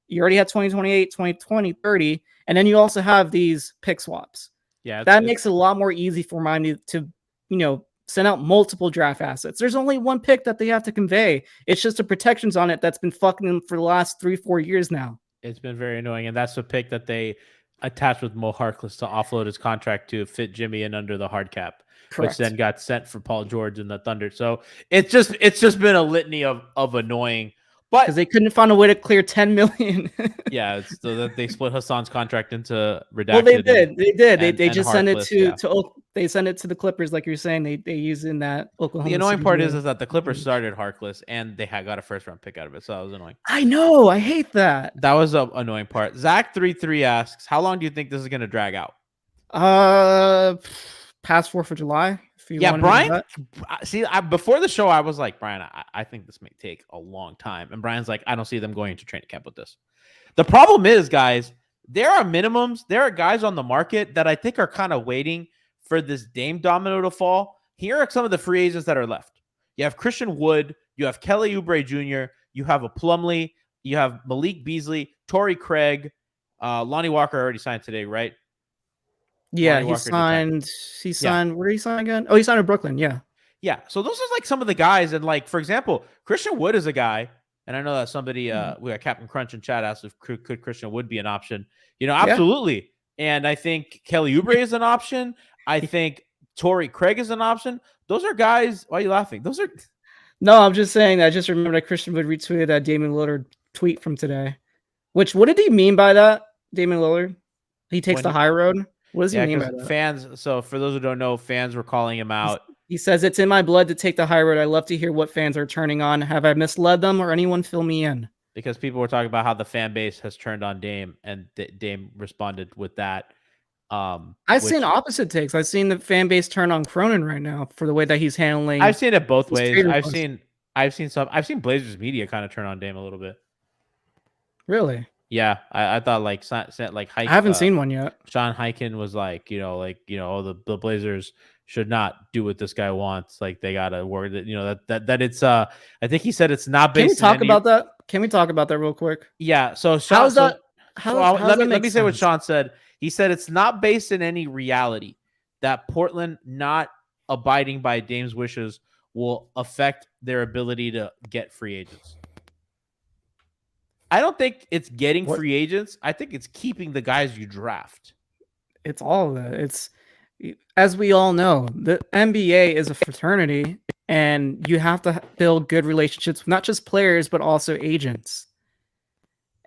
You already have 2028, 2020, 30, and then you also have these pick swaps. Yeah, that makes it a lot more easy for Miami to send out multiple draft assets. There's only one pick that they have to convey. It's just the protections on it that's been fucking them for the last 3-4 years now. It's been very annoying, and that's the pick that they attached with Mo Harkless to offload his contract to fit Jimmy in under the hard cap. Correct. Which then got sent for Paul George and the Thunder. So it's just been a litany of annoying. But because they couldn't find a way to clear $10 million. Yeah, so that they split Hassan's contract into redacted. Well, they did. They just sent it to they sent it to the Clippers, like you're saying. They used in that Oklahoma. The annoying part is that the Clippers started Harkless and they got a first-round pick out of it, so that was annoying. I know. I hate that. That was an annoying part. Zach33 asks, "How long do you think this is going to drag out?" Past 4th of July. Yeah, Brian. See, before the show, I was like, Brian, I think this may take a long time. And Brian's like, I don't see them going into training camp with this. The problem is, guys, there are minimums. There are guys on the market that I think are kind of waiting for this Dame domino to fall. Here are some of the free agents that are left. You have Christian Wood. You have Kelly Oubre Jr. You have a Plumlee. You have Malik Beasley, Torrey Craig, Lonnie Walker already signed today, right? Yeah, he signed. Where did he sign again? Oh, he signed in Brooklyn. Yeah. Yeah. So those are like some of the guys. And like, for example, Christian Wood is a guy. And I know that somebody, we got Captain Crunch in chat asked if could Christian Wood be an option. Absolutely. Yeah. And I think Kelly Oubre is an option. I think Torrey Craig is an option. Those are guys. Why are you laughing? Those are. No, I'm just saying that I just remember that Christian Wood retweeted that Damian Lillard tweet from today. What did he mean by that, Damian Lillard? He takes the high road. What does he mean by that? Fans, so for those who don't know, fans were calling him out. He says, it's in my blood to take the high road. I love to hear what fans are turning on. Have I misled them or anyone fill me in? Because people were talking about how the fan base has turned on Dame, and Dame responded with that. I've seen opposite takes. I've seen the fan base turn on Cronin right now for the way that he's handling. I've seen it both ways. I've seen Blazers media kind of turn on Dame a little bit. Really? Yeah, I thought like Hike. I haven't seen one yet. Sean Highkin was like, the Blazers should not do what this guy wants. Like they gotta work that, that it's I think he said it's not based. Can we talk about that? Can we talk about that real quick? Yeah. So Sean, how's that? Let me say what Sean said. He said it's not based in any reality that Portland not abiding by Dame's wishes will affect their ability to get free agents. I don't think it's getting free agents. I think it's keeping the guys you draft. It's all of that. It's, as we all know, the NBA is a fraternity, and you have to build good relationships with not just players, but also agents.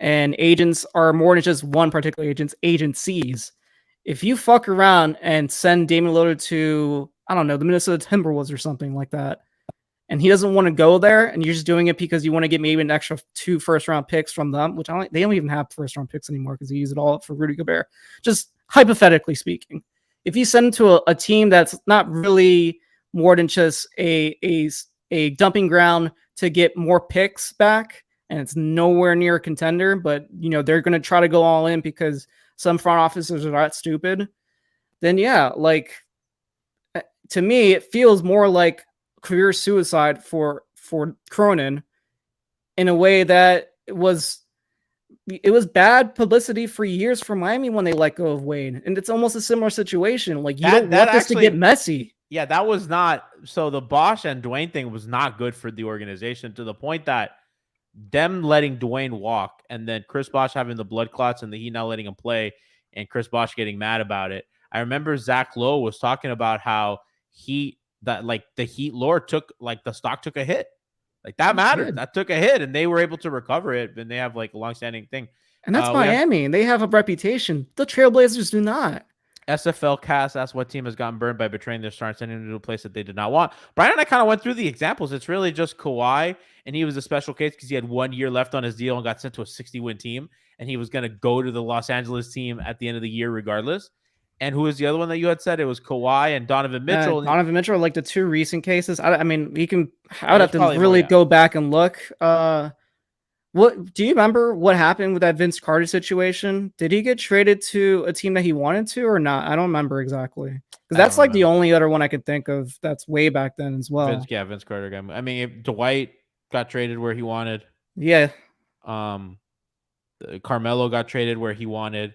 And agents are more than just one particular agent's agencies. If you fuck around and send Damian Lillard to, I don't know, the Minnesota Timberwolves or something like that, and he doesn't want to go there, and you're just doing it because you want to get maybe an extra 2 first-round picks from them, which they don't even have first-round picks anymore because they use it all for Rudy Gobert. Just hypothetically speaking, if you send them to a team that's not really more than just a dumping ground to get more picks back, and it's nowhere near a contender, but they're going to try to go all in because some front officers are that stupid, then yeah, like to me, it feels more like career suicide for Cronin in a way that it was bad publicity for years for Miami when they let go of Wade. And it's almost a similar situation. Like you don't want this to get messy. Yeah, that was not, so the Bosh and Dwayne thing was not good for the organization, to the point that them letting Dwayne walk and then Chris Bosh having the blood clots and the Heat not letting him play and Chris Bosh getting mad about it. I remember Zach Lowe was talking about how the Heat lore took, like the stock took a hit. Like that mattered. That took a hit and they were able to recover it. And they have like a long-standing thing. And that's Miami. And they have a reputation. The Trailblazers do not. SFL Cast asked what team has gotten burned by betraying their star and sending them to a place that they did not want. Brian and I kind of went through the examples. It's really just Kawhi, and he was a special case because he had 1 year left on his deal and got sent to a 60-win team, and he was going to go to the Los Angeles team at the end of the year regardless. And who was the other one that you had said? It was Kawhi and Donovan Mitchell. Donovan Mitchell are like the 2 recent cases. I mean, I would have to really go back and look. What do you remember what happened with that Vince Carter situation? Did he get traded to a team that he wanted to or not? I don't remember exactly. Because that's like the only other one I could think of that's way back then as well. Vince Carter guy. I mean, Dwight got traded where he wanted. Yeah. Carmelo got traded where he wanted.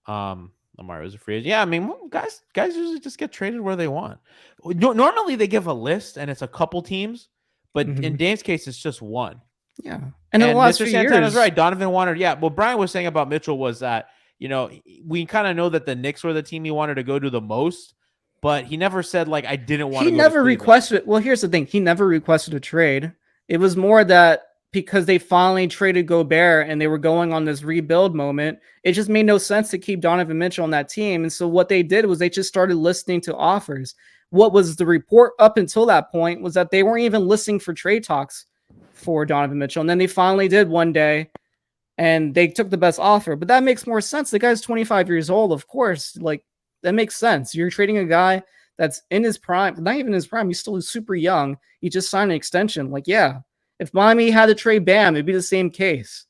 Lamar was a free agent. Yeah, I mean, guys usually just get traded where they want. Normally they give a list and it's a couple teams, but in Dame's case, it's just one. Yeah. And in the last few Santana's years, right. Donovan wanted, what Brian was saying about Mitchell was that, we kind of know that the Knicks were the team he wanted to go to the most, but he never said like, I didn't want to go. He never requested. Well, here's the thing. He never requested a trade. It was more that because they finally traded Gobert and they were going on this rebuild moment, it just made no sense to keep Donovan Mitchell on that team. And so what they did was they just started listening to offers. What was the report up until that point was that they weren't even listening for trade talks for Donovan Mitchell. And then they finally did one day and they took the best offer. But that makes more sense. The guy's 25 years old, of course. Like, that makes sense. You're trading a guy that's in his prime, not even his prime. He's still super young. He just signed an extension. Like, yeah, if Miami had to trade Bam, it'd be the same case.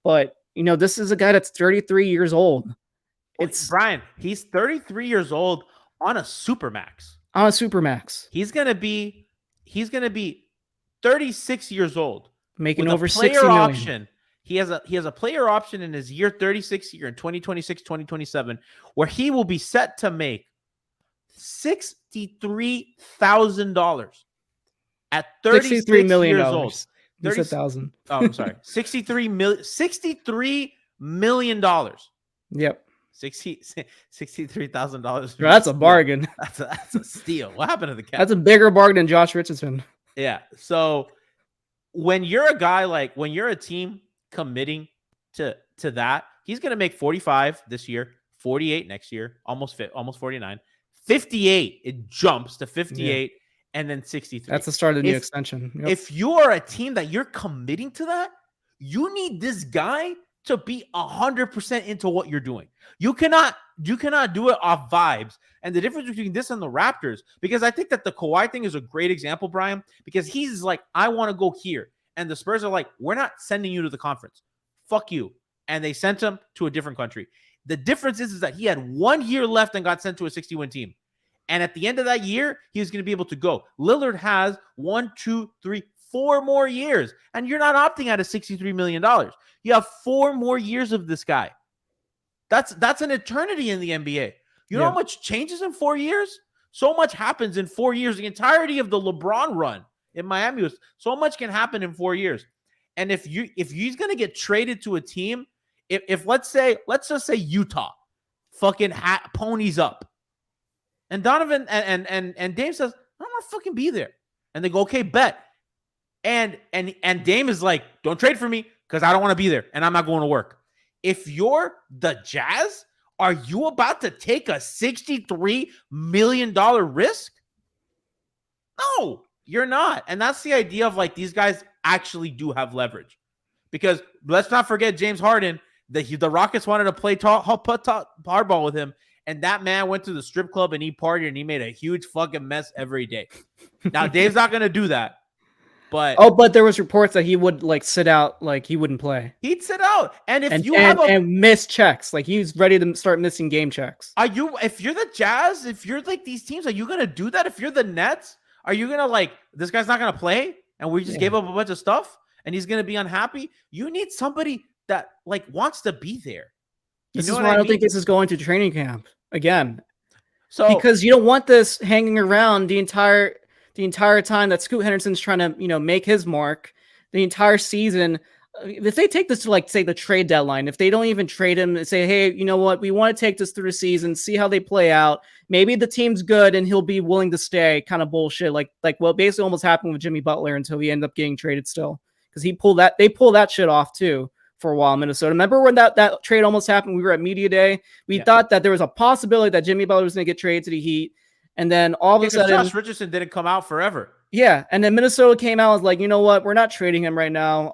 But, this is a guy that's 33 years old. It's Brian. He's 33 years old on a supermax. On a supermax. He's going to be 36 years old, making over $60 million. Option. He has a player option in his year 36 year in 2026, 2027, where he will be set to make $63,000 at 36 years old. 30,000. Oh, I'm sorry. $63 million. Yep. $63,000. That's a bargain. That's a steal. What happened to the cap? That's a bigger bargain than Josh Richardson. Yeah. So when you're a guy, like when you're a team committing to that, he's going to make 45 this year, 48 next year, almost 49, 58. It jumps to 58 and then 63. That's the start of the new extension. Yep. If you are a team that you're committing to that, you need this guy to be 100% into what you're doing. You cannot do it off vibes. And the difference between this and the Raptors, because I think that the Kawhi thing is a great example, Brian, because he's like, I want to go here. And the Spurs are like, we're not sending you to the conference. Fuck you. and they sent him to a different country. The difference is that he had 1 year left and got sent to a 60-win team. And at the end of that year, he was going to be able to go. Lillard has 1, 2, 3, 4 more years. And you're not opting out of $63 million. You have 4 more years of this guy. That's an eternity in the NBA. You know how much changes in 4 years? So much happens in 4 years. The entirety of the LeBron run in Miami was so much can happen in 4 years. And if he's going to get traded to a team, if let's just say Utah fucking ponies up, and Donovan and Dame says, I don't want to fucking be there. And they go, okay, bet. And Dame is like, don't trade for me because I don't want to be there and I'm not going to work. If you're the Jazz, are you about to take a $63 million risk? No, you're not. And that's the idea of like these guys actually do have leverage. Because let's not forget James Harden, the Rockets wanted to play hardball with him. And that man went to the strip club and he partied and he made a huge fucking mess every day. Now, Dave's not going to do that. But there was reports that he would like sit out, like he wouldn't play. He'd sit out. And if and miss checks, like he's ready to start missing game checks. If you're the Jazz, if you're like these teams, are you going to do that? If you're the Nets, are you going to like, this guy's not going to play and we just gave up a bunch of stuff and he's going to be unhappy? You need somebody that like wants to be there. This is why I don't think this is going to training camp again. So because you don't want this hanging around the entire time that Scoot Henderson's trying to, make his mark, the entire season. If they take this to like say the trade deadline, if they don't even trade him and say, hey, you know what, we want to take this through the season, see how they play out. Maybe the team's good and he'll be willing to stay, kind of bullshit. Like what basically almost happened with Jimmy Butler until he ended up getting traded still. Because they pulled that shit off too. For a while, Minnesota. Remember when that trade almost happened? We were at media day. We thought that there was a possibility that Jimmy Butler was going to get traded to the Heat, and then all of a sudden, Josh Richardson didn't come out forever. Yeah, and then Minnesota came out and was like, you know what? We're not trading him right now.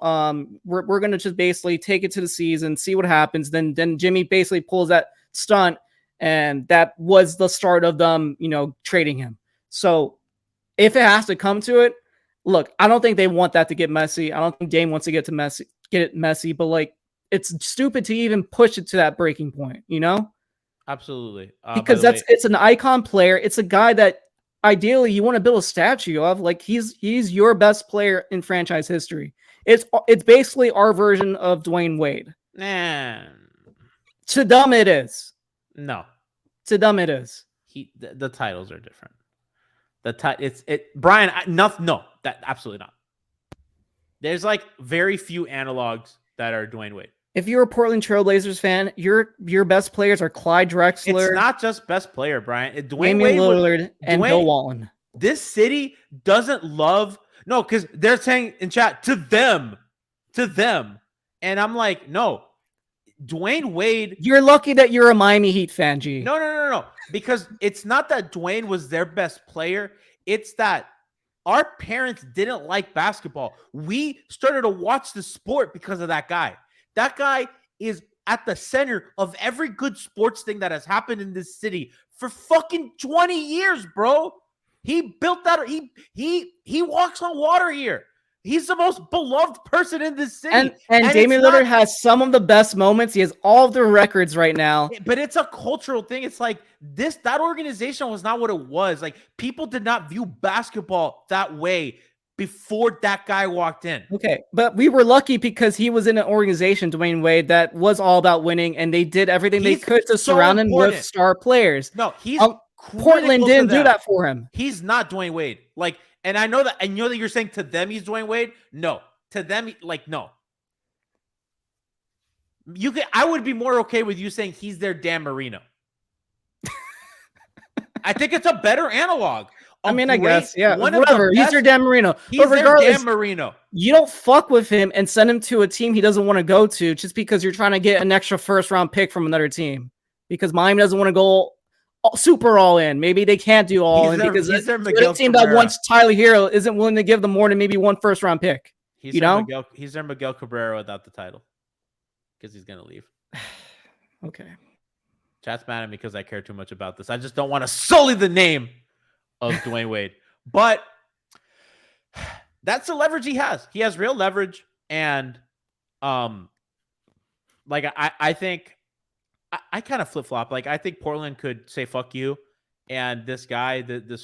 We're going to just basically take it to the season, see what happens. Then Jimmy basically pulls that stunt, and that was the start of them, trading him. So if it has to come to it, look, I don't think they want that to get messy. I don't think Dame wants to get it messy, but like it's stupid to even push it to that breaking point, Absolutely. Because it's an icon player. It's a guy that ideally you want to build a statue of. Like he's your best player in franchise history. It's basically our version of Dwayne Wade. To them it is. No. To them it is. The titles are different. Brian, no, that absolutely not. There's like very few analogs that are Dwayne Wade. If you're a Portland Trailblazers fan, your best players are Clyde Drexler. It's not just best player, Brian. Damian Lillard and Bill Walton. This city doesn't love because they're saying in chat to them, and I'm like, no, Dwayne Wade. You're lucky that you're a Miami Heat fan, G. No, because it's not that Dwayne was their best player. It's that our parents didn't like basketball. We started to watch the sport because of that guy. That guy is at the center of every good sports thing that has happened in this city for fucking 20 years, bro. He built that. He walks on water here. He's the most beloved person in this city. And Damian Lillard has some of the best moments. He has all of the records right now. But it's a cultural thing. It's like that organization was not what it was. Like people did not view basketball that way before that guy walked in. Okay, but we were lucky because he was in an organization, Dwayne Wade, that was all about winning, and they did everything they could to surround him with star players. No, he's Portland didn't do that for him. He's not Dwayne Wade. Like, and I know that you're saying to them he's Dwayne Wade. No, to them, no. I would be more okay with you saying he's their Dan Marino. I think it's a better analog. I guess, yeah. Whatever. He's your Dan Marino. He's their Dan Marino. You don't fuck with him and send him to a team he doesn't want to go to just because you're trying to get an extra first-round pick from another team. Because Miami doesn't want to go super all in. Maybe they can't do all in because the team that wants Tyler Hero isn't willing to give them more than maybe one first-round pick. He's their Miguel Cabrera without the title because he's going to leave. Okay. Chat's mad at me because I care too much about this. I just don't want to sully the name of Dwayne Wade. But that's the leverage he has. He has real leverage. And like I think I kind of flip flop. Like I think Portland could say fuck you, and this guy,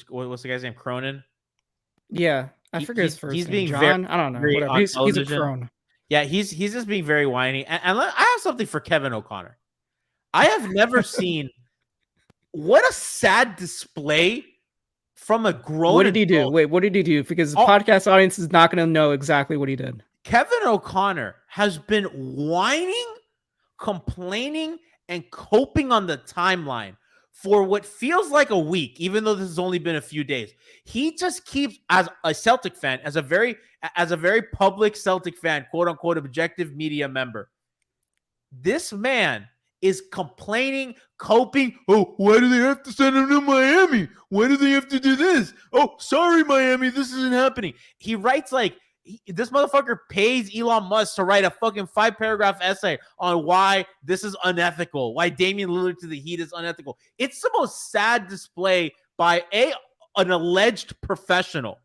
what's the guy's name, Cronin? Yeah, I forget his first he's name. being John. I don't know. Whatever. He's a crone. Yeah, he's just being very whiny. And I have something for Kevin O'Connor. I have never seen what a sad display from a grown. What did he do? Wait, what did he do? Because the podcast audience is not going to know exactly what he did. Kevin O'Connor has been whining, complaining, and coping on the timeline for what feels like a week, even though this has only been a few days. He just keeps, as a Celtic fan, as a very public Celtic fan, quote unquote, objective media member, this man is complaining, coping. Oh, why do they have to send him to Miami? Why do they have to do this? Oh, sorry, Miami, this isn't happening. He writes like, this motherfucker pays Elon Musk to write a fucking 5-paragraph essay on why this is unethical, why Damian Lillard to the Heat is unethical. It's the most sad display by an alleged professional,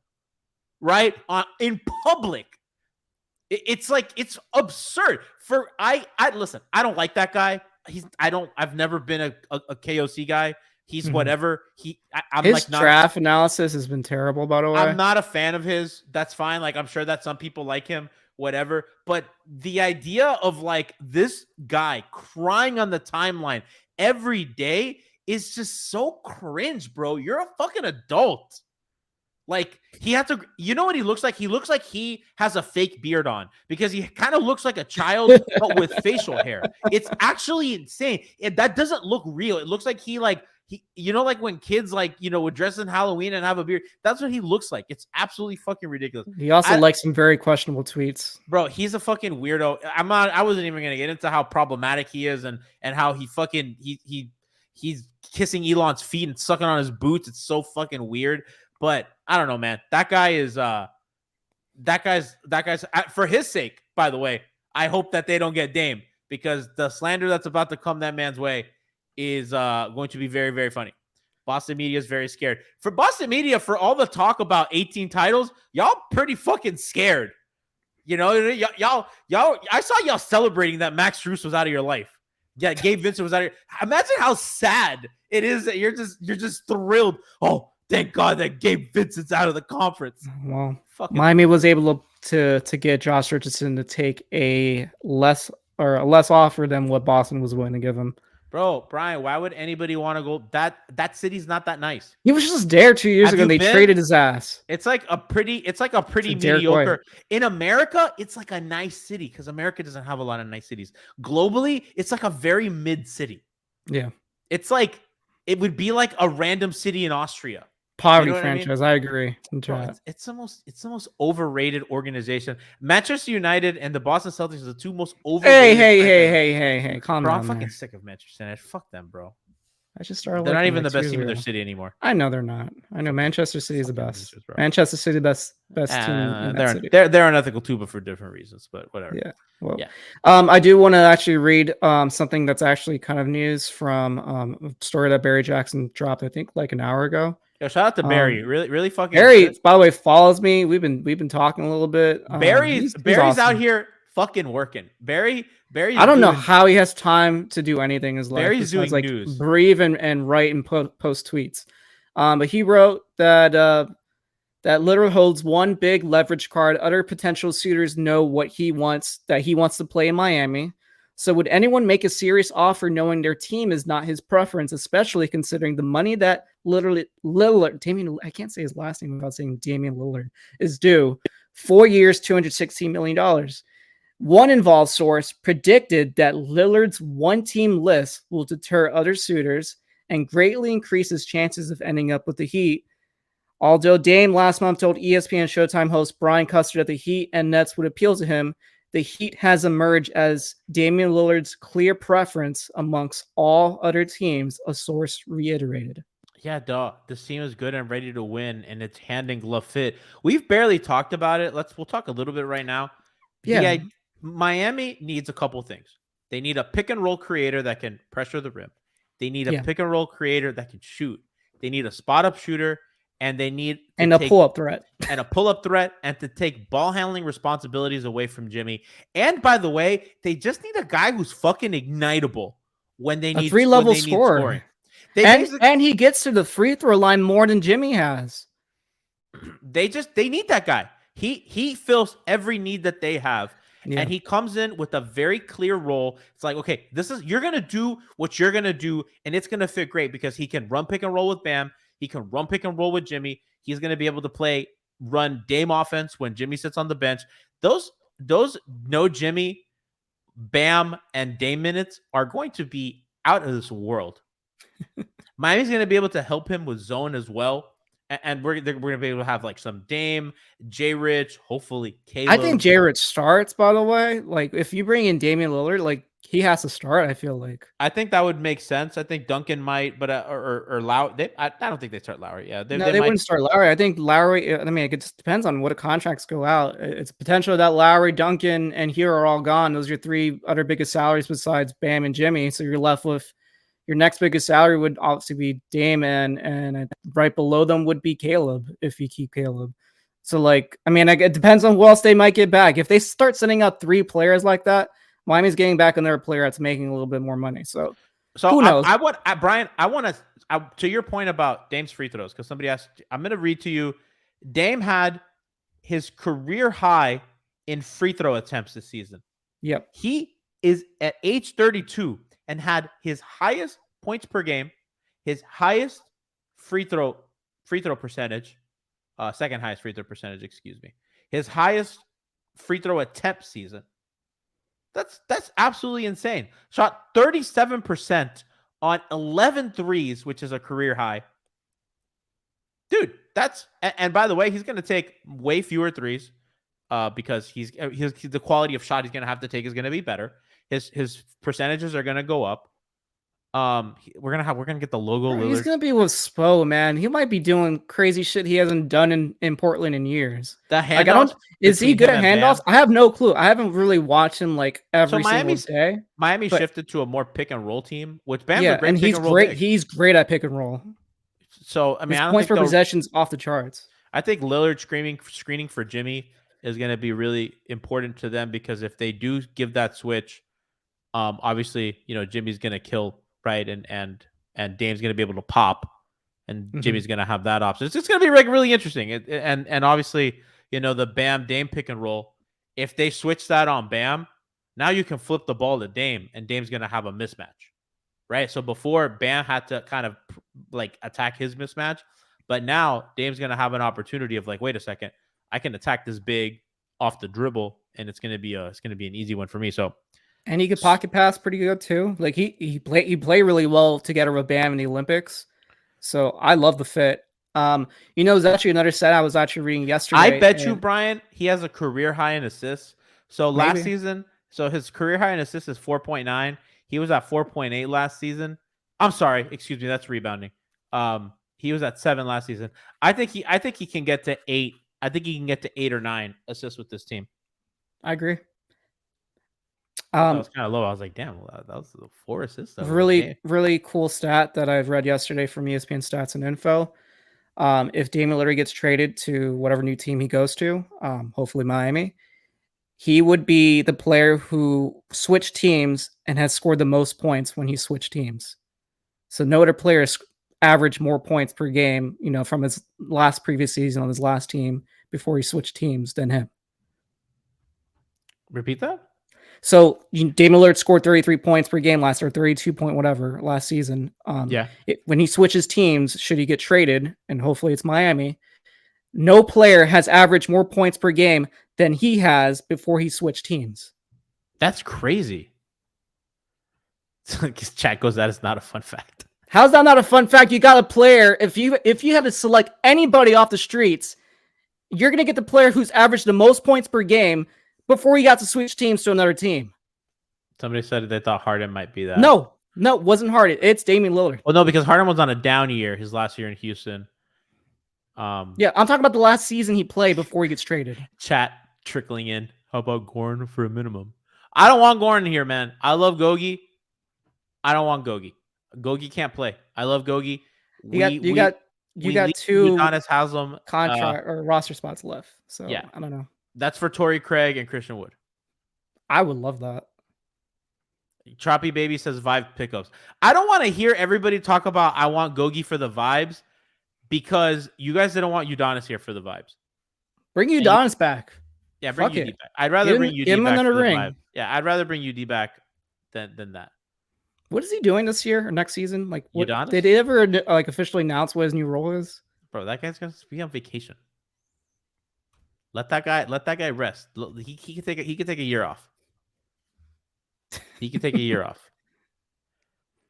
right? In public. It's like, it's absurd. Listen, I don't like that guy. I've never been a KOC guy. He's whatever. His draft analysis has been terrible, by the way. I'm not a fan of his. That's fine. Like, I'm sure that some people like him, whatever. But the idea of like this guy crying on the timeline every day is just so cringe, bro. You're a fucking adult. Like, he had to, you know what he looks like? He looks like he has a fake beard on because he kind of looks like a child, but with facial hair. It's actually insane. That doesn't look real. It looks like he, you know, like when kids, like, you know, would dress in Halloween and have a beard. That's what he looks like. It's absolutely fucking ridiculous. He also likes some very questionable tweets. Bro, he's a fucking weirdo. I wasn't even going to get into how problematic he is and how he fucking, he's kissing Elon's feet and sucking on his boots. It's so fucking weird. But I don't know, man. That guy's for his sake, by the way, I hope that they don't get Dame, because the slander that's about to come that man's way is going to be very, very funny. Boston media is very scared. For Boston media, for all the talk about 18 titles, y'all pretty fucking scared. You know, y'all, I saw y'all celebrating that Max Strus was out of your life. Yeah, Gabe Vincent was out of your. Imagine how sad it is that you're just thrilled. Oh, thank God that Gabe Vincent's out of the conference. Well, Miami was able to get Josh Richardson to take a less offer than what Boston was willing to give him. Bro, Brian, why would anybody want to go? That city's not that nice. He was just there 2 years ago. And they traded his ass. It's like a pretty mediocre. In America, it's like a nice city because America doesn't have a lot of nice cities. Globally, it's like a very mid city. Yeah, it's like it would be like a random city in Austria. Poverty franchise. I agree. Bro, it's the most overrated organization. Manchester United and the Boston Celtics are the two most overrated. Hey, calm down. I'm fucking sick of Manchester United. Fuck them, bro. I just started. They're not even the best team in their city anymore. I know they're not. I know Manchester City is the best. Manchester City, best team in that city. They're unethical too, but for different reasons. But whatever. Yeah. Well, yeah. I do want to actually read something that's actually kind of news from a story that Barry Jackson dropped, I think, like an hour ago. Yo, shout out to Barry. Really fucking Barry, good. By the way, follows me. We've been talking a little bit. Barry's awesome. Out here fucking working. Barry's I don't know how he has time to do anything in his life. Barry's doing like news. Breathe and write and post tweets. But he wrote that that Lillard holds one big leverage card. Other potential suitors know what he wants, that he wants to play in Miami. So would anyone make a serious offer knowing their team is not his preference, especially considering the money that Lillard, I can't say his last name without saying Damian Lillard, is due? 4 years, $216 million. One involved source predicted that Lillard's one-team list will deter other suitors and greatly increase his chances of ending up with the Heat. Although Dame last month told ESPN Showtime host Brian Custard that the Heat and Nets would appeal to him, the Heat has emerged as Damian Lillard's clear preference amongst all other teams, a source reiterated. Yeah, duh. This team is good and ready to win, and it's hand in glove fit. We've barely talked about it. We'll talk a little bit right now. Yeah. Miami needs a couple things. They need a pick and roll creator that can pressure the rim. They need a pick and roll creator that can shoot. They need a spot up shooter, and they need a pull-up threat. And a pull-up threat, and to take ball handling responsibilities away from Jimmy. And by the way, they just need a guy who's fucking ignitable when they need 3-level scorer. And he gets to the free throw line more than Jimmy has. They need that guy. He fills every need that they have. Yeah. And he comes in with a very clear role. It's like, okay, you're going to do what you're going to do, and it's going to fit great because he can run pick and roll with Bam. He can run pick and roll with Jimmy. He's going to be able to run Dame offense when Jimmy sits on the bench. Those no Jimmy, Bam, and Dame minutes are going to be out of this world. Miami's going to be able to help him with zone as well. And we're going to be able to have like some Dame, J. Rich, hopefully Caleb. I think J. Rich starts, by the way. Like, if you bring in Damian Lillard, like, he has to start, I feel like. I think that would make sense. I think Duncan might, but or Lowry. I don't think they start Lowry. Yeah, they wouldn't start Lowry. I think Lowry. I mean, it just depends on what contracts go out. It's potential that Lowry, Duncan, and Hero are all gone. Those are your three other biggest salaries besides Bam and Jimmy. So you're left with your next biggest salary would obviously be Dame, and right below them would be Caleb if you keep Caleb. So like, I mean, it depends on who else they might get back. If they start sending out three players like that, Miami's getting back another player that's making a little bit more money. So who knows? Brian, I want to your point about Dame's free throws, because somebody asked, I'm going to read to you. Dame had his career high in free throw attempts this season. Yep. He is at age 32 and had his highest points per game, his highest free throw percentage, second highest free throw percentage, excuse me, his highest free throw attempt season. That's absolutely insane. Shot 37% on 11 threes, which is a career high. Dude, and by the way, he's going to take way fewer threes because he's the quality of shot he's going to have to take is going to be better. His percentages are going to go up. We're gonna get the logo. Lillard. He's gonna be with Spo, man. He might be doing crazy shit he hasn't done in Portland in years. The handoffs, is he good at handoffs? I have no clue. I haven't really watched him like every single day. Miami shifted to a more pick and roll team, which Bam's a great and he's great. He's great at pick and roll. So I mean, his points per possession's off the charts. I think Lillard screening for Jimmy is going to be really important to them, because if they do give that switch, obviously Jimmy's going to kill. Right, and Dame's going to be able to pop, and Jimmy's going to have that option. It's going to be really interesting. And obviously, the Bam Dame pick and roll. If they switch that on Bam, now you can flip the ball to Dame, and Dame's going to have a mismatch, right? So before, Bam had to kind of like attack his mismatch, but now Dame's going to have an opportunity of like, wait a second, I can attack this big off the dribble, and it's going to be an easy one for me. So. And he could pocket pass pretty good too. Like he play really well together with Bam in the Olympics. So I love the fit. There's actually another set I was actually reading yesterday. I bet you, Brian, he has a career high in assists. So last season, his career high in assists is 4.9. He was at 4.8 last season. I'm sorry, excuse me, that's rebounding. He was at 7 last season. I think he can get to 8. I think he can get to 8 or 9 assists with this team. I agree. That was kind of low. I was like, damn, that was 4 assists. Really cool stat that I've read yesterday from ESPN Stats and Info. If Damian Lillard gets traded to whatever new team he goes to, hopefully Miami, he would be the player who switched teams and has scored the most points when he switched teams. So no other player has averaged more points per game, from his previous season on his last team before he switched teams than him. Repeat that? So Damian Lillard scored 33 points per game last, or 32 point whatever last season. When he switches teams, should he get traded, and hopefully it's Miami, no player has averaged more points per game than he has before he switched teams. That's crazy. Chat goes, that is not a fun fact. How's that not a fun fact? You got a player, if you had to select anybody off the streets, you're going to get the player who's averaged the most points per game before he got to switch teams to another team. Somebody said they thought Harden might be that. No, it wasn't Harden. It's Damian Lillard. Well, no, because Harden was on a down year, his last year in Houston. Yeah, I'm talking about the last season he played before he gets traded. Chat trickling in. How about Gordon for a minimum? I don't want Gordon here, man. I love Gogi. I don't want Gogi. Gogi can't play. I love Gogi. You you got 2 Udonis Haslam contract or roster spots left. So yeah, I don't know. That's for Torrey Craig and Christian Wood. I would love that. Choppy Baby says vibe pickups. I don't want to hear everybody talk about I want Gogi for the vibes because you guys didn't want Udonis here for the vibes. Bring Udonis back. Yeah, bring UD back. I'd rather bring UD back for the vibe. Yeah, I'd rather bring UD back than that. What is he doing this year or next season? Like, what, Udonis? did he ever like officially announce what his new role is? Bro, that guy's gonna be on vacation. Let that guy rest. He can take a year off. He can take a year off.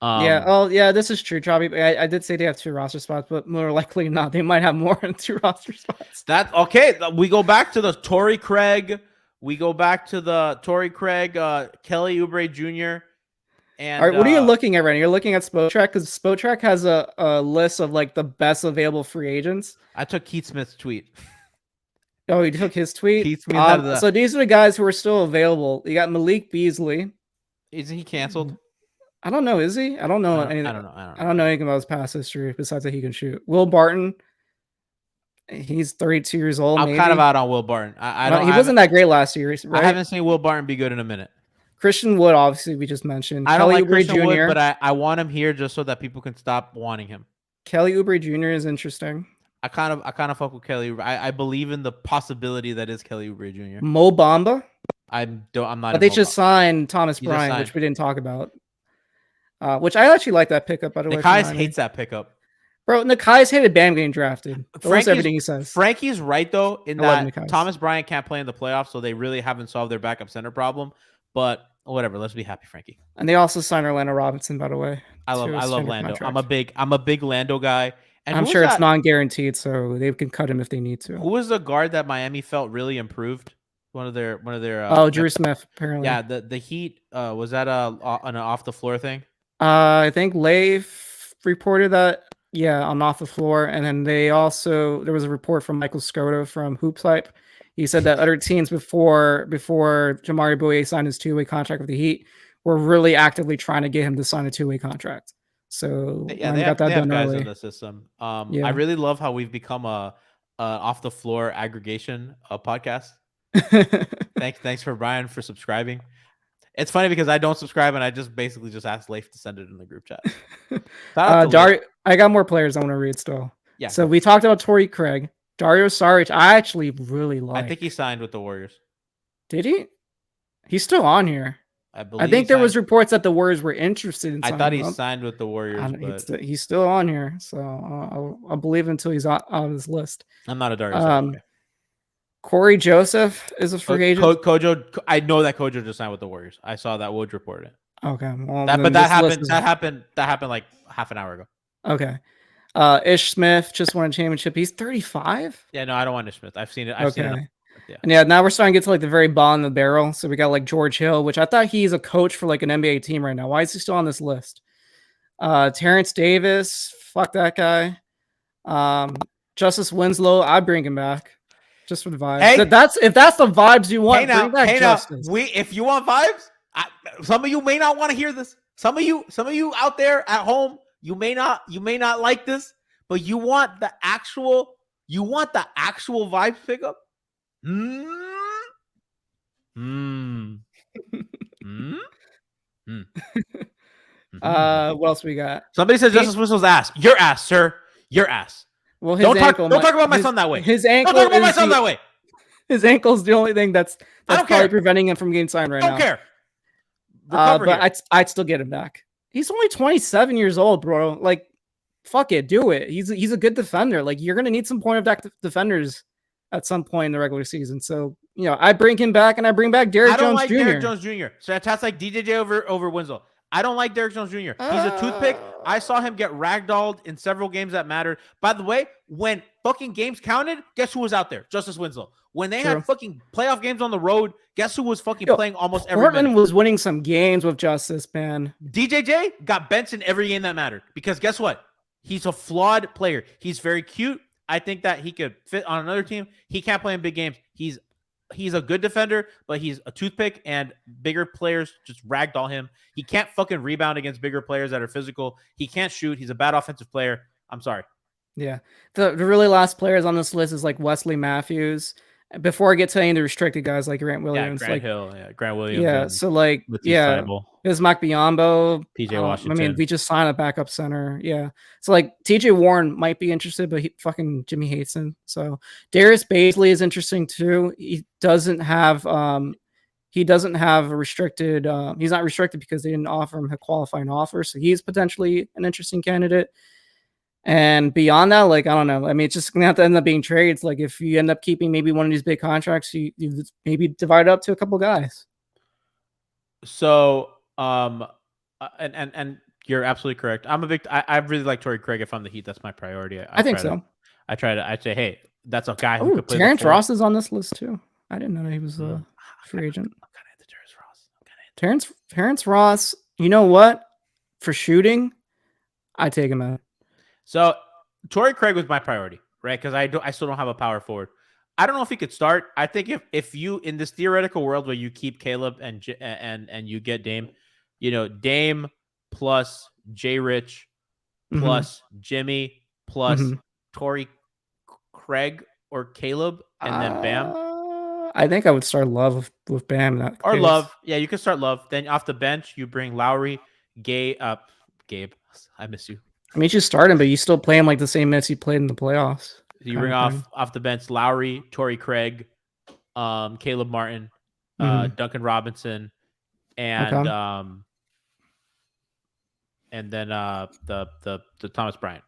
Yeah. Oh, yeah. This is true, Choppy. I did say they have 2 roster spots, but more likely not. They might have more than 2 roster spots. That's okay. We go back to the Torrey Craig. Kelly Oubre Jr. And all right, what are you looking at right now? You're looking at Spotrac because Spotrac has a list of like the best available free agents. I took Keith Smith's tweet. Oh, you took his tweet? Keith Smith so these are the guys who are still available. You got Malik Beasley. Isn't he canceled? I don't know. Is he? I don't know anything. I don't know. I don't know anything about his past history besides that he can shoot. Will Barton. He's 32 years old. I'm kind of out on Will Barton. He wasn't that great last year. Right? I haven't seen Will Barton be good in a minute. Christian Wood, obviously, we just mentioned. I don't Kelly like Oubre Christian Jr. Wood, but I want him here just so that people can stop wanting him. Kelly Oubre Jr. is interesting. I kind of fuck with Kelly. I believe in the possibility that is Kelly Oubre Jr. Mo Bamba. I'm not. But they just signed Thomas Bryant, which we didn't talk about. Which I actually like that pickup. By the way, Nikai hates that pickup. Bro, Nikai's hated Bam getting drafted. That's everything he says. Frankie's right though in that Thomas Bryant can't play in the playoffs, so they really haven't solved their backup center problem. But whatever, let's be happy, Frankie. And they also signed Orlando Robinson, by the way. I love Lando. Contract. I'm a big Lando guy. And I'm sure it's non-guaranteed, so they can cut him if they need to. Who was the guard that Miami felt really improved? One of their. Drew Smith, apparently. Yeah, the Heat was that an off the floor thing? I think Leif reported that. Yeah, on off the floor, and then there was a report from Michael Scotto from Hoop Type. He said that other teams before Jamari Bouyea signed his 2-way contract with the Heat were really actively trying to get him to sign a 2-way contract. So yeah, they got that done guys early in the system. Yeah. I really love how we've become a off the floor aggregation podcast. Thanks for Brian for subscribing. It's funny because I don't subscribe and I just basically asked Leif to send it in the group chat. Dario, I got more players I want to read still. Yeah. So we talked about Torrey Craig, Dario Saric. I actually really like. I think he signed with the Warriors. Did he? He's still on here. I think there was reports that the Warriors were interested in. I thought he signed with the Warriors, but he's still on here. So I'll believe until he's on his list. I'm not a Dario Saric. Corey Joseph is a free agent. Kojo, I know that Kojo just signed with the Warriors. I saw that Woj reported it. Okay, well, that happened like half an hour ago. Okay, Ish Smith just won a championship. He's 35. Yeah, no, I don't want Ish Smith. I've seen it. I've seen it. Yeah. And yeah, now we're starting to get to like the very bottom of the barrel. So we got like George Hill, which I thought he's a coach for like an NBA team right now. Why is he still on this list? Terrence Davis, fuck that guy. Justice Winslow, I'd bring him back. Just for the vibes. Hey, if that's the vibes you want, bring back Justice. If you want vibes, some of you may not want to hear this. Some of you out there at home, you may not like this, but you want the actual vibes pickup. What else we got? Somebody says Justice Winslow's ass. Your ass, sir. Your ass. Well, don't talk about my son that way. His ankle. Don't talk about my son that way. His ankle's the only thing that's probably preventing him from getting signed right now. I don't care. But I'd still get him back. He's only 27 years old, bro. Like, fuck it, do it. He's a good defender. Like, you're gonna need some point of attack defenders at some point in the regular season. So, I bring him back and I bring back Derrick Jones Jr. Derrick Jones Jr. So that's like DJJ over Winslow. I don't like Derrick Jones Jr. He's a toothpick. I saw him get ragdolled in several games that mattered. By the way, when fucking games counted, guess who was out there? Justice Winslow. When they had fucking playoff games on the road, guess who was fucking playing almost every minute? Portland was winning some games with Justice, man. DJJ got benched in every game that mattered because guess what? He's a flawed player. He's very cute. I think that he could fit on another team. He can't play in big games. He's a good defender, but he's a toothpick, and bigger players just ragdoll him. He can't fucking rebound against bigger players that are physical. He can't shoot. He's a bad offensive player. I'm sorry. Yeah. The really last players on this list is like Wesley Matthews. Before I get to any of the restricted guys like Grant Williams, Grant Hill, Grant Williams, yeah. So like, Bismack Biyombo, PJ Washington. I mean, we just signed a backup center. Yeah. So like TJ Warren might be interested, but Jimmy hates him. So Darius Baisley is interesting too. He doesn't have a restricted. He's not restricted because they didn't offer him a qualifying offer. So he's potentially an interesting candidate. And beyond that, like, I don't know. I mean, it's just going to have to end up being trades. Like, if you end up keeping maybe one of these big contracts, you maybe divide it up to a couple guys. So, and you're absolutely correct. I really like Torrey Craig. If I'm the Heat, that's my priority. I think so. I'd say, hey, that's a guy who could play. Terrence Ross is on this list too. I didn't know he was a free agent. I'm kind of into Terrence Ross. Terrence Ross, you know what? For shooting, I take him out. So Torrey Craig was my priority, right? Because I still don't have a power forward. I don't know if he could start. I think if you, in this theoretical world where you keep Caleb and you get Dame, Dame plus J Rich plus Jimmy plus Torrey Craig or Caleb, and then Bam. I think I would start Love with Bam. Or Love. Yeah, you can start Love. Then off the bench, you bring Lowry, Gabe. I miss you. I mean, you start him, but you still play him like the same minutes you played in the playoffs. You bring off the bench Lowry, Torrey Craig, Caleb Martin, Duncan Robinson, and then the Thomas Bryant.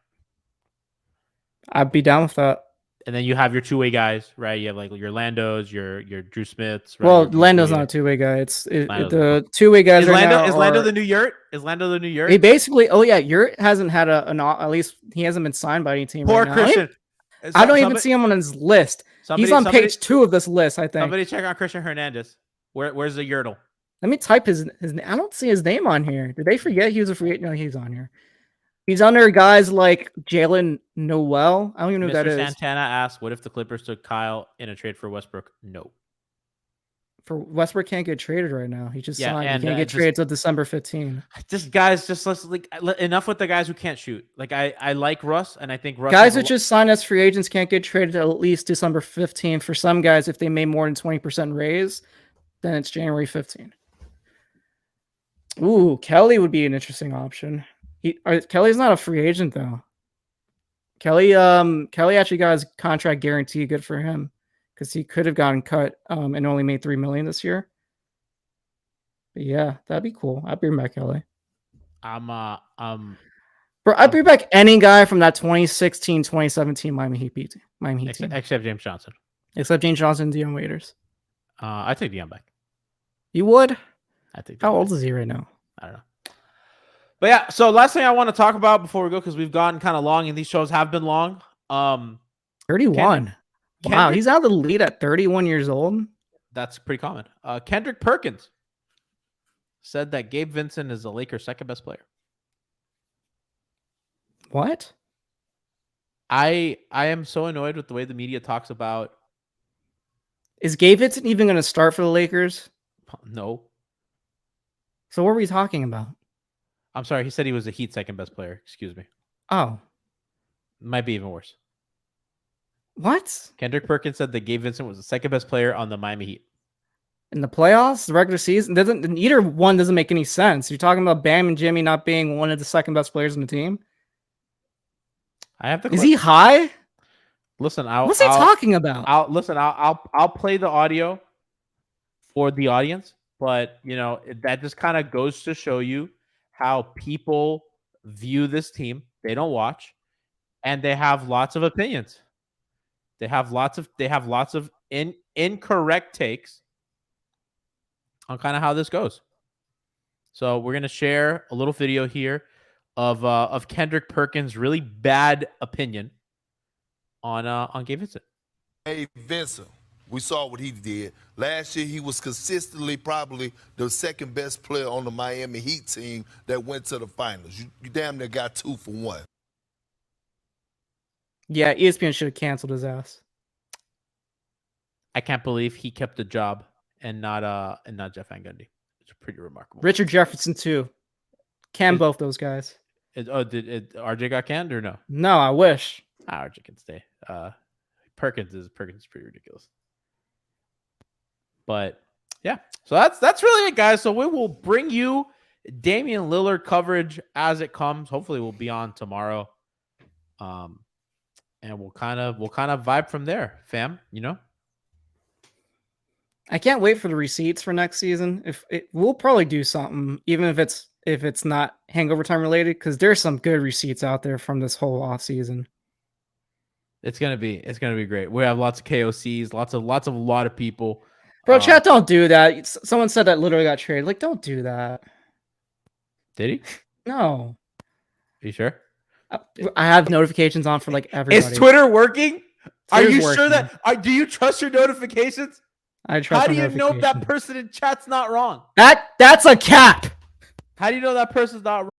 I'd be down with that. And then you have your two-way guys, right? You have like your Landos, your Drew Smiths. Right? Well, Lando's not a two-way guy. The two-way guys. Is Lando the new Yurt? Is Lando the new Yurt? He basically. Oh yeah, Yurt hasn't had at least he hasn't been signed by any team. Poor right Christian. I don't even see him on his list. He's on page 2 of this list, I think. Somebody check on Christian Hernandez. Where's the Yurtle? Let me type his. I don't see his name on here. Did they forget he was a free agent? No, he's on here. He's under guys like Jalen Noel. I don't even know who that is. Santana asked, "What if the Clippers took Kyle in a trade for Westbrook?" No. For Westbrook can't get traded right now. He just signed. He can't get traded until December 15. Let's enough with the guys who can't shoot. Like I like Russ, and I think Russ guys who just signed as free agents can't get traded at least December 15. For some guys, if they made more than 20% raise, then it's January 15. Ooh, Kelly would be an interesting option. Kelly's not a free agent though. Kelly actually got his contract guarantee. Good for him, because he could have gotten cut and only made $3 million this year. But yeah, that'd be cool. I'd bring back Kelly. Bro, I'd bring back any guy from that 2016-2017 Miami Heat team. Except James Johnson. Except James Johnson and Dion Waiters. I take Dion back. You would? I think. How old is he right now? I don't know. But yeah, so last thing I want to talk about before we go, because we've gotten kind of long and these shows have been long. 31. Wow, he's out of the league at 31 years old. That's pretty common. Kendrick Perkins said that Gabe Vincent is the Lakers' second best player. What? I am so annoyed with the way the media talks about. Is Gabe Vincent even going to start for the Lakers? No. So what were we talking about? I'm sorry. He said he was the Heat's second best player. Excuse me. Oh. Might be even worse. What? Kendrick Perkins said that Gabe Vincent was the second best player on the Miami Heat. In the playoffs, the regular season, either one doesn't make any sense. You're talking about Bam and Jimmy not being one of the second best players in the team. Is he high? Listen, what's he talking about? I'll play the audio for the audience, but that just kind of goes to show you how people view this team. They don't watch, and they have lots of opinions. They have lots of incorrect takes on kind of how this goes. So we're gonna share a little video here of Kendrick Perkins' really bad opinion on Gabe Vincent. Hey Vincent, we saw what he did last year. He was consistently probably the second best player on the Miami Heat team that went to the finals. You damn near got 2 for 1. Yeah, ESPN should have canceled his ass. I can't believe he kept the job and not Jeff Van Gundy. It's pretty remarkable. Richard Jefferson too. Both those guys. Did RJ got canned or no? No, I wish. RJ can stay. Perkins is pretty ridiculous. But yeah, so that's really it, guys. So we will bring you Damian Lillard coverage as it comes. Hopefully, we'll be on tomorrow. And we'll kind of vibe from there, fam. You know. I can't wait for the receipts for next season. We'll probably do something, even if it's not hangover time related, because there's some good receipts out there from this whole off season. It's gonna be great. We have lots of KOCs, a lot of people. Bro, chat, don't do that. Someone said that literally got traded. Like, don't do that. Did he? No. Are you sure? I have notifications on for like everybody. Is Twitter working? Are you working. sure that? Do you trust your notifications? I trust. How do you know that person in chat's not wrong? That's a cap. How do you know that person's not wrong?